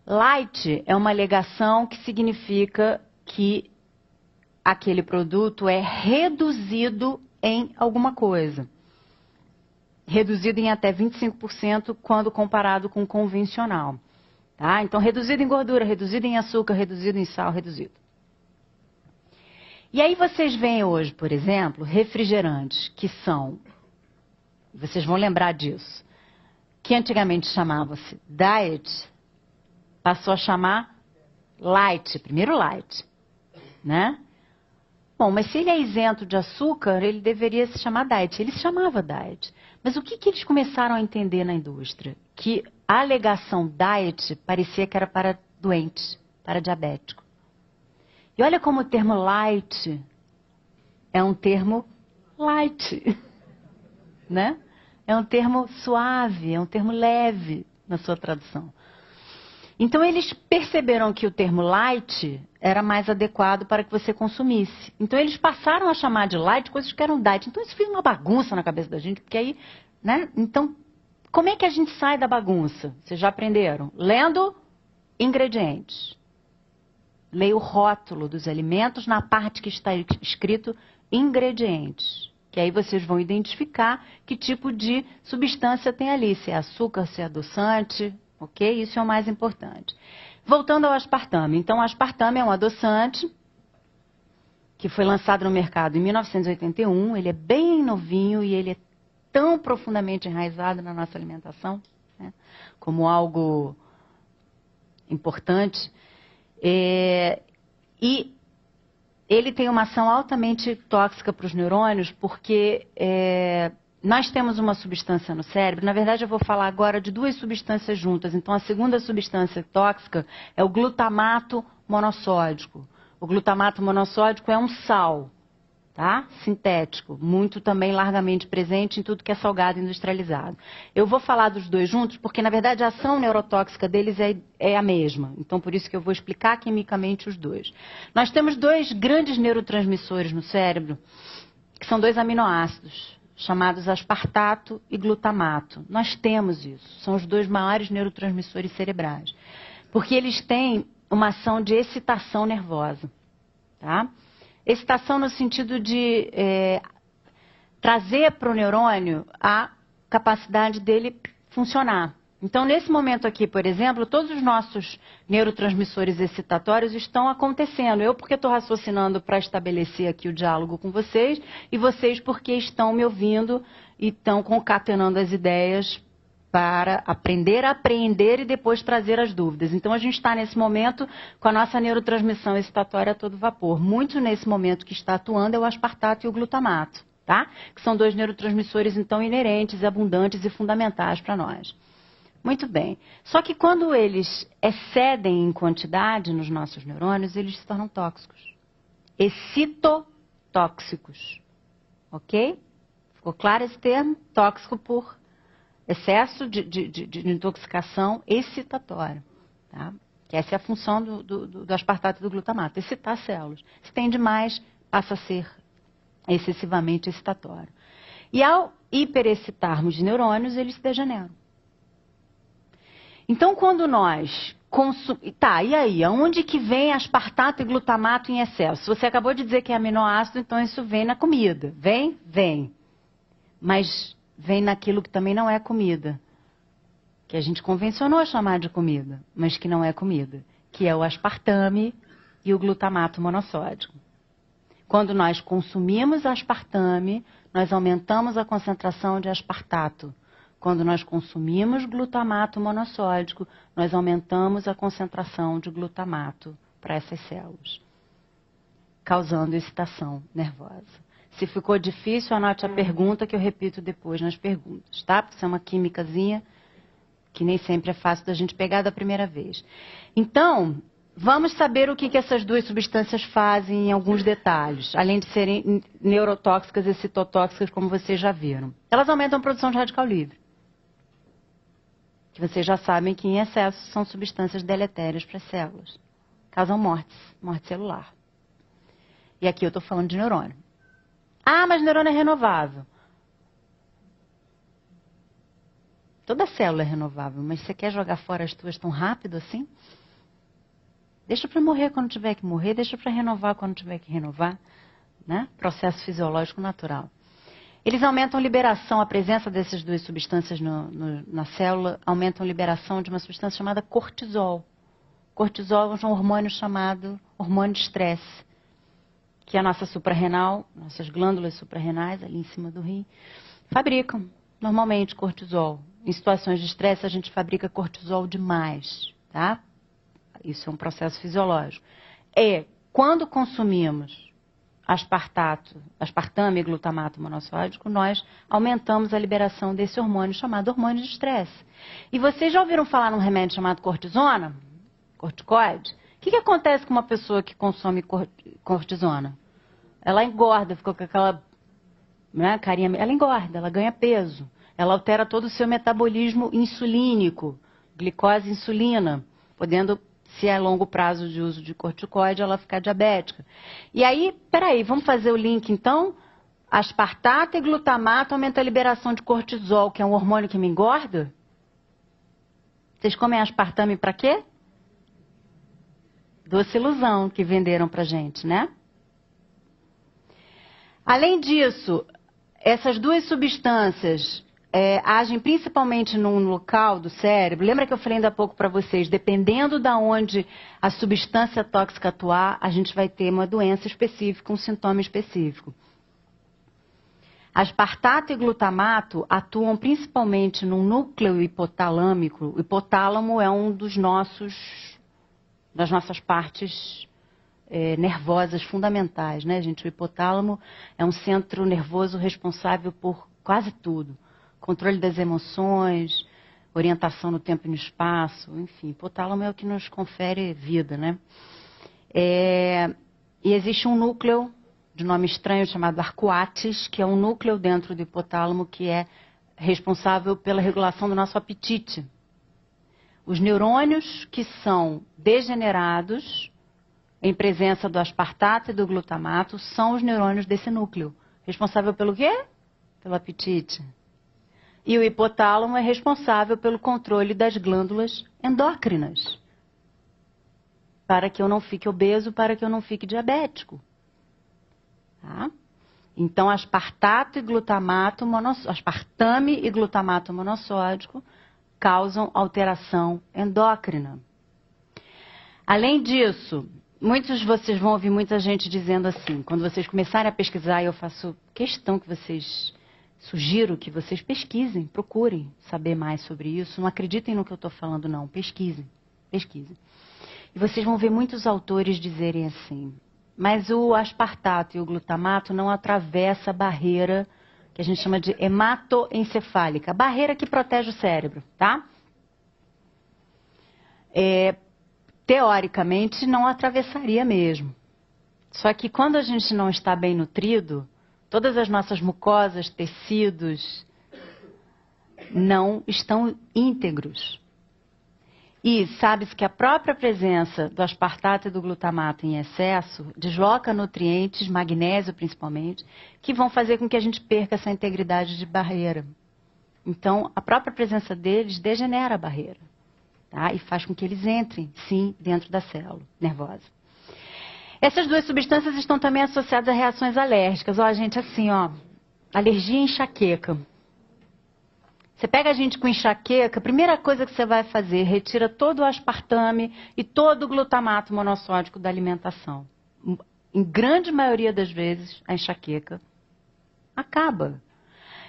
Light é uma alegação que significa que aquele produto é reduzido em alguma coisa. Reduzido em até 25% quando comparado com o convencional. Tá? Então, reduzido em gordura, reduzido em açúcar, reduzido em sal, reduzido. E aí vocês veem hoje, por exemplo, refrigerantes que são, vocês vão lembrar disso, que antigamente chamava-se diet, passou a chamar light, primeiro light, né? Bom, mas se ele é isento de açúcar, ele deveria se chamar diet. Ele se chamava diet. Mas o que eles começaram a entender na indústria? Que a alegação diet parecia que era para doente, para diabético. E olha como o termo light é um termo light, né? É um termo suave, é um termo leve na sua tradução. Então eles perceberam que o termo light era mais adequado para que você consumisse. Então eles passaram a chamar de light coisas que eram diet. Então isso fez uma bagunça na cabeça da gente, porque aí, né? Então, como é que a gente sai da bagunça? Vocês já aprenderam? Lendo ingredientes. Leia o rótulo dos alimentos na parte que está escrito ingredientes. Que aí vocês vão identificar que tipo de substância tem ali. Se é açúcar, se é adoçante, ok? Isso é o mais importante. Voltando ao aspartame. Então, o aspartame é um adoçante que foi lançado no mercado em 1981. Ele é bem novinho e ele é tão profundamente enraizado na nossa alimentação, né, como algo importante. E ele tem uma ação altamente tóxica para os neurônios, porque nós temos uma substância no cérebro. Na verdade, eu vou falar agora de 2 substâncias juntas. Então, a segunda substância tóxica é o glutamato monossódico. O glutamato monossódico é um sal, tá? Sintético, muito também largamente presente em tudo que é salgado e industrializado. Eu vou falar dos 2 juntos, porque, na verdade, a ação neurotóxica deles é a mesma. Então, por isso que eu vou explicar quimicamente os 2. Nós temos 2 grandes neurotransmissores no cérebro, que são 2 aminoácidos, chamados aspartato e glutamato. Nós temos isso. São os 2 maiores neurotransmissores cerebrais. Porque eles têm uma ação de excitação nervosa, tá? Excitação no sentido de trazer para o neurônio a capacidade dele funcionar. Então, nesse momento aqui, por exemplo, todos os nossos neurotransmissores excitatórios estão acontecendo. Eu porque estou raciocinando para estabelecer aqui o diálogo com vocês, e vocês porque estão me ouvindo e estão concatenando as ideias para aprender a apreender e depois trazer as dúvidas. Então, a gente está nesse momento com a nossa neurotransmissão excitatória a todo vapor. Muito nesse momento que está atuando é o aspartato e o glutamato, tá? Que são dois neurotransmissores, então, inerentes, abundantes e fundamentais para nós. Muito bem. Só que quando eles excedem em quantidade nos nossos neurônios, eles se tornam tóxicos. Excitotóxicos. Ok? Ficou claro esse termo? Tóxico por excesso de intoxicação excitatória. Tá? Que essa é a função do aspartato e do glutamato, excitar células. Se tem demais, passa a ser excessivamente excitatório. E ao hiperexcitarmos os neurônios, eles se degeneram. Então, quando nós consumimos... Tá, e aí? Aonde que vem aspartato e glutamato em excesso? Você acabou de dizer que é aminoácido, então isso vem na comida. Vem? Vem. Mas vem naquilo que também não é comida. Que a gente convencionou chamar de comida, mas que não é comida. Que é o aspartame e o glutamato monossódico. Quando nós consumimos aspartame, nós aumentamos a concentração de aspartato. Quando nós consumimos glutamato monossódico, nós aumentamos a concentração de glutamato para essas células, causando excitação nervosa. Se ficou difícil, anote a pergunta que eu repito depois nas perguntas, tá? Porque isso é uma químicazinha que nem sempre é fácil da gente pegar da primeira vez. Então, vamos saber o que essas duas substâncias fazem em alguns detalhes, além de serem neurotóxicas e citotóxicas, como vocês já viram. Elas aumentam a produção de radical livre. Que vocês já sabem que em excesso são substâncias deletérias para as células. Causam morte celular. E aqui eu estou falando de neurônio. Ah, mas neurônio é renovável. Toda célula é renovável, mas você quer jogar fora as tuas tão rápido assim? Deixa para morrer quando tiver que morrer, deixa para renovar quando tiver que renovar. Né? Processo fisiológico natural. Eles aumentam a liberação, a presença dessas duas substâncias na célula, aumentam a liberação de uma substância chamada cortisol. Cortisol é um hormônio chamado hormônio de estresse, que a nossa suprarrenal, nossas glândulas suprarrenais, ali em cima do rim, fabricam normalmente cortisol. Em situações de estresse, a gente fabrica cortisol demais, tá? Isso é um processo fisiológico. Quando consumimos aspartame e glutamato monossódico, nós aumentamos a liberação desse hormônio chamado hormônio de estresse. E vocês já ouviram falar num remédio chamado cortisona? Corticoide? O que acontece com uma pessoa que consome cortisona? Ela engorda, ficou com aquela carinha... Ela engorda, ela ganha peso. Ela altera todo o seu metabolismo insulínico, glicose e insulina, podendo... Se é longo prazo de uso de corticoide, ela ficar diabética. E aí, peraí, vamos fazer o link então? Aspartato e glutamato aumentam a liberação de cortisol, que é um hormônio que me engorda? Vocês comem aspartame para quê? Doce ilusão que venderam pra gente, né? Além disso, essas duas substâncias... agem principalmente num local do cérebro. Lembra que eu falei ainda há pouco para vocês, dependendo de onde a substância tóxica atuar, a gente vai ter uma doença específica, um sintoma específico. Aspartato e glutamato atuam principalmente no núcleo hipotalâmico. O hipotálamo é um das nossas partes nervosas fundamentais, né, gente? O hipotálamo é um centro nervoso responsável por quase tudo. Controle das emoções, orientação no tempo e no espaço, enfim, hipotálamo é o que nos confere vida, né? E existe um núcleo de nome estranho chamado arcuates, que é um núcleo dentro do hipotálamo que é responsável pela regulação do nosso apetite. Os neurônios que são degenerados em presença do aspartato e do glutamato são os neurônios desse núcleo. Responsável pelo quê? Pelo apetite. E o hipotálamo é responsável pelo controle das glândulas endócrinas. Para que eu não fique obeso, para que eu não fique diabético. Tá? Então, aspartame e glutamato monossódico causam alteração endócrina. Além disso, muitos de vocês vão ouvir muita gente dizendo assim, quando vocês começarem a pesquisar, e eu faço questão que vocês Sugiro que vocês pesquisem, procurem saber mais sobre isso. Não acreditem no que eu estou falando, não. Pesquisem, pesquisem. E vocês vão ver muitos autores dizerem assim, mas o aspartato e o glutamato não atravessam a barreira que a gente chama de hematoencefálica, a barreira que protege o cérebro, tá? Teoricamente, não atravessaria mesmo. Só que quando a gente não está bem nutrido, todas as nossas mucosas, tecidos, não estão íntegros. E sabe-se que a própria presença do aspartato e do glutamato em excesso desloca nutrientes, magnésio principalmente, que vão fazer com que a gente perca essa integridade de barreira. Então, a própria presença deles degenera a barreira, tá? E faz com que eles entrem, sim, dentro da célula nervosa. Essas duas substâncias estão também associadas a reações alérgicas. Ó, gente, assim, ó, alergia e enxaqueca. Você pega a gente com enxaqueca, a primeira coisa que você vai fazer, retira todo o aspartame e todo o glutamato monossódico da alimentação. Em grande maioria das vezes, a enxaqueca acaba.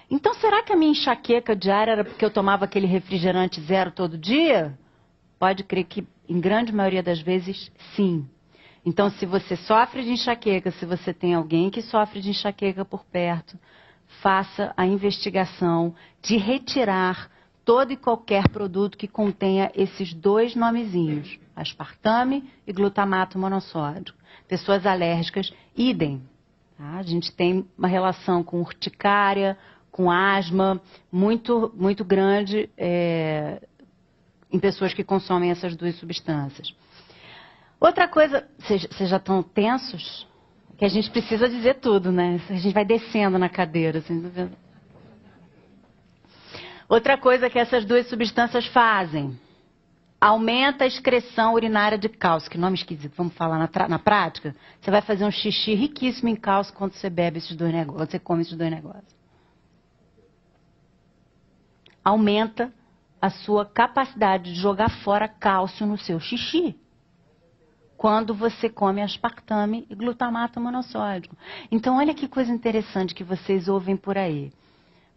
Então, será que a minha enxaqueca diária era porque eu tomava aquele refrigerante zero todo dia? Pode crer que, em grande maioria das vezes, sim. Então, se você sofre de enxaqueca, se você tem alguém que sofre de enxaqueca por perto, faça a investigação de retirar todo e qualquer produto que contenha esses dois nomezinhos, aspartame e glutamato monossódico. Pessoas alérgicas, idem. Tá? A gente tem uma relação com urticária, com asma, muito grande em pessoas que consomem essas duas substâncias. Outra coisa, vocês já estão tensos? Que a gente precisa dizer tudo, né? A gente vai descendo na cadeira. Assim. Outra coisa que essas duas substâncias fazem, aumenta a excreção urinária de cálcio. Que nome esquisito, vamos falar na prática? Você vai fazer um xixi riquíssimo em cálcio quando você bebe esses dois negócios, quando você come esses dois negócios. Aumenta a sua capacidade de jogar fora cálcio no seu xixi quando você come aspartame e glutamato monossódico. Então, olha que coisa interessante que vocês ouvem por aí.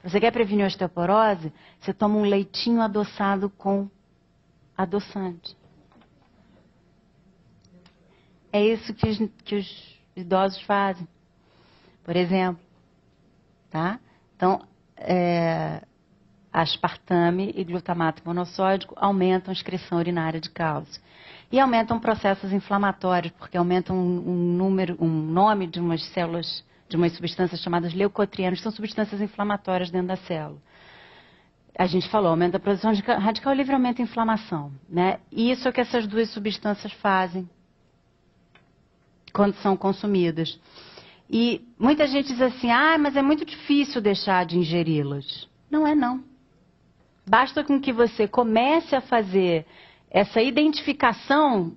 Você quer prevenir a osteoporose? Você toma um leitinho adoçado com adoçante. É isso que os idosos fazem, por exemplo. Tá? Então, aspartame e glutamato monossódico aumentam a excreção urinária de cálcio. E aumentam processos inflamatórios, porque aumentam um nome de umas células, de umas substâncias chamadas leucotrienos, são substâncias inflamatórias dentro da célula. A gente falou, aumenta a produção de radical livre, aumenta a inflamação, né? E isso é o que essas duas substâncias fazem quando são consumidas. E muita gente diz assim, mas é muito difícil deixar de ingeri-las. Não é, não. Basta com que você comece a fazer essa identificação,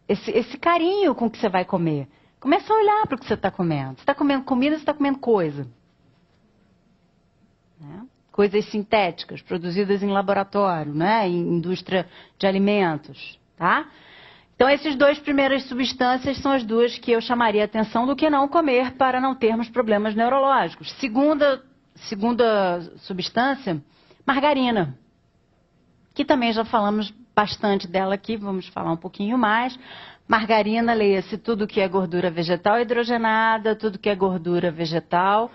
esse carinho com que você vai comer. Começa a olhar para o que você está comendo. Você está comendo comida, você está comendo coisa. Né? Coisas sintéticas, produzidas em laboratório, né? Em indústria de alimentos. Tá? Então, essas duas primeiras substâncias são as duas que eu chamaria a atenção do que não comer para não termos problemas neurológicos. Segunda substância, margarina, que também já falamos bastante dela aqui, vamos falar um pouquinho mais. Margarina, leia-se tudo que é gordura vegetal hidrogenada, tudo que é gordura vegetal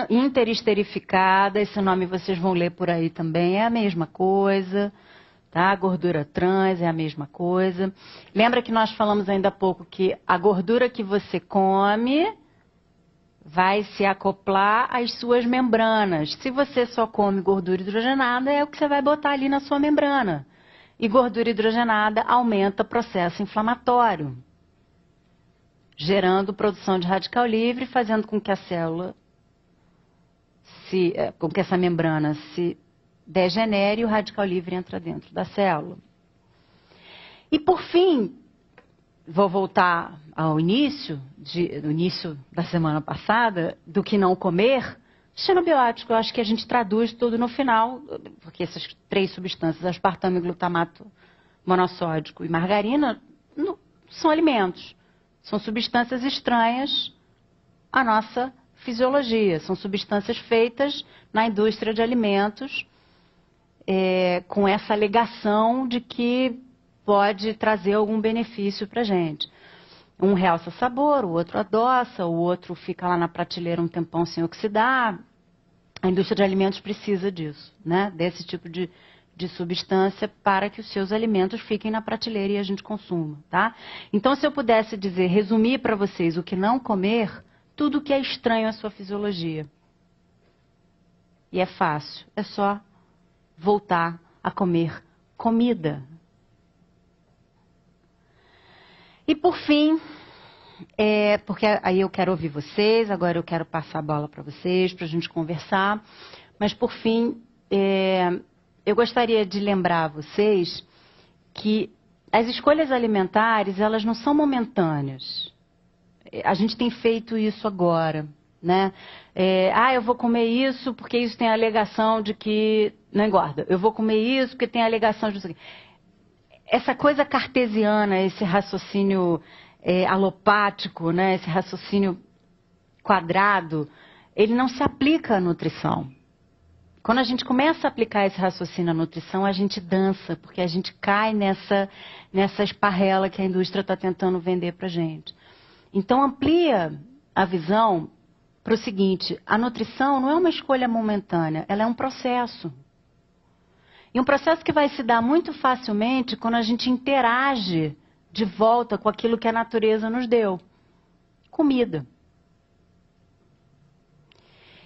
interesterificada, esse nome vocês vão ler por aí também, é a mesma coisa, tá? Gordura trans é a mesma coisa. Lembra que nós falamos ainda há pouco que a gordura que você come vai se acoplar às suas membranas. Se você só come gordura hidrogenada, é o que você vai botar ali na sua membrana. E gordura hidrogenada aumenta o processo inflamatório, gerando produção de radical livre, fazendo com que a célula, com que essa membrana se degenere e o radical livre entra dentro da célula. E por fim, vou voltar ao início da semana passada, do que não comer. Xenobiótico, eu acho que a gente traduz tudo no final, porque essas três substâncias, aspartame, glutamato monossódico e margarina, não são alimentos. São substâncias estranhas à nossa fisiologia. São substâncias feitas na indústria de alimentos com essa alegação de que pode trazer algum benefício para a gente. Um realça sabor, o outro adoça, o outro fica lá na prateleira um tempão sem oxidar. A indústria de alimentos precisa disso, né? Desse tipo de substância para que os seus alimentos fiquem na prateleira e a gente consuma, tá? Então, se eu pudesse dizer, resumir para vocês o que não comer, tudo que é estranho à sua fisiologia. E é fácil, é só voltar a comer comida. E por fim, porque aí eu quero ouvir vocês, agora eu quero passar a bola para vocês, para a gente conversar, mas por fim, eu gostaria de lembrar a vocês que as escolhas alimentares, elas não são momentâneas. A gente tem feito isso agora, né? Eu vou comer isso porque isso tem a alegação de que não engorda. Eu vou comer isso porque tem a alegação de... Essa coisa cartesiana, esse raciocínio alopático, né? Esse raciocínio quadrado, ele não se aplica à nutrição. Quando a gente começa a aplicar esse raciocínio à nutrição, a gente dança, porque a gente cai nessa esparrela que a indústria está tentando vender para a gente. Então, amplia a visão para o seguinte, a nutrição não é uma escolha momentânea, ela é um processo. E um processo que vai se dar muito facilmente quando a gente interage de volta com aquilo que a natureza nos deu. Comida.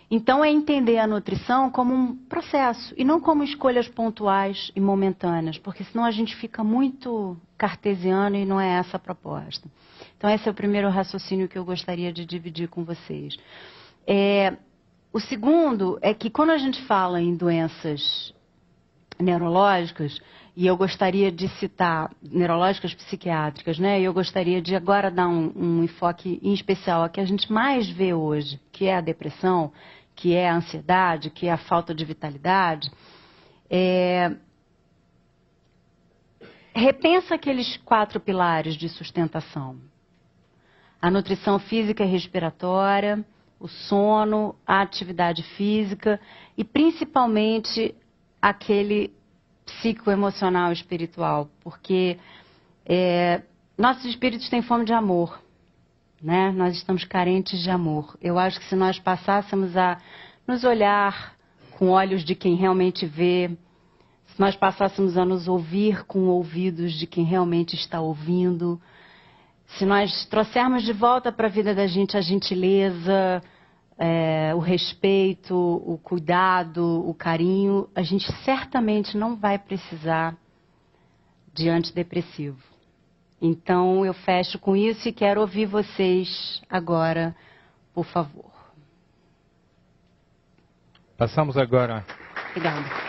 Então, é entender a nutrição como um processo e não como escolhas pontuais e momentâneas, porque senão a gente fica muito cartesiano e não é essa a proposta. Então, esse é o primeiro raciocínio que eu gostaria de dividir com vocês. O segundo é que quando a gente fala em doenças neurológicas, e eu gostaria de citar neurológicas psiquiátricas, né? E eu gostaria de agora dar um enfoque em especial a que a gente mais vê hoje, que é a depressão, que é a ansiedade, que é a falta de vitalidade. Repensa aqueles 4 pilares de sustentação. A nutrição física e respiratória, o sono, a atividade física e principalmente aquele psicoemocional espiritual, porque nossos espíritos têm fome de amor, né? Nós estamos carentes de amor. Eu acho que se nós passássemos a nos olhar com olhos de quem realmente vê, se nós passássemos a nos ouvir com ouvidos de quem realmente está ouvindo, se nós trouxermos de volta para a vida da gente a gentileza, o respeito, o cuidado, o carinho, a gente certamente não vai precisar de antidepressivo. Então, eu fecho com isso e quero ouvir vocês agora, por favor. Passamos agora. Obrigada.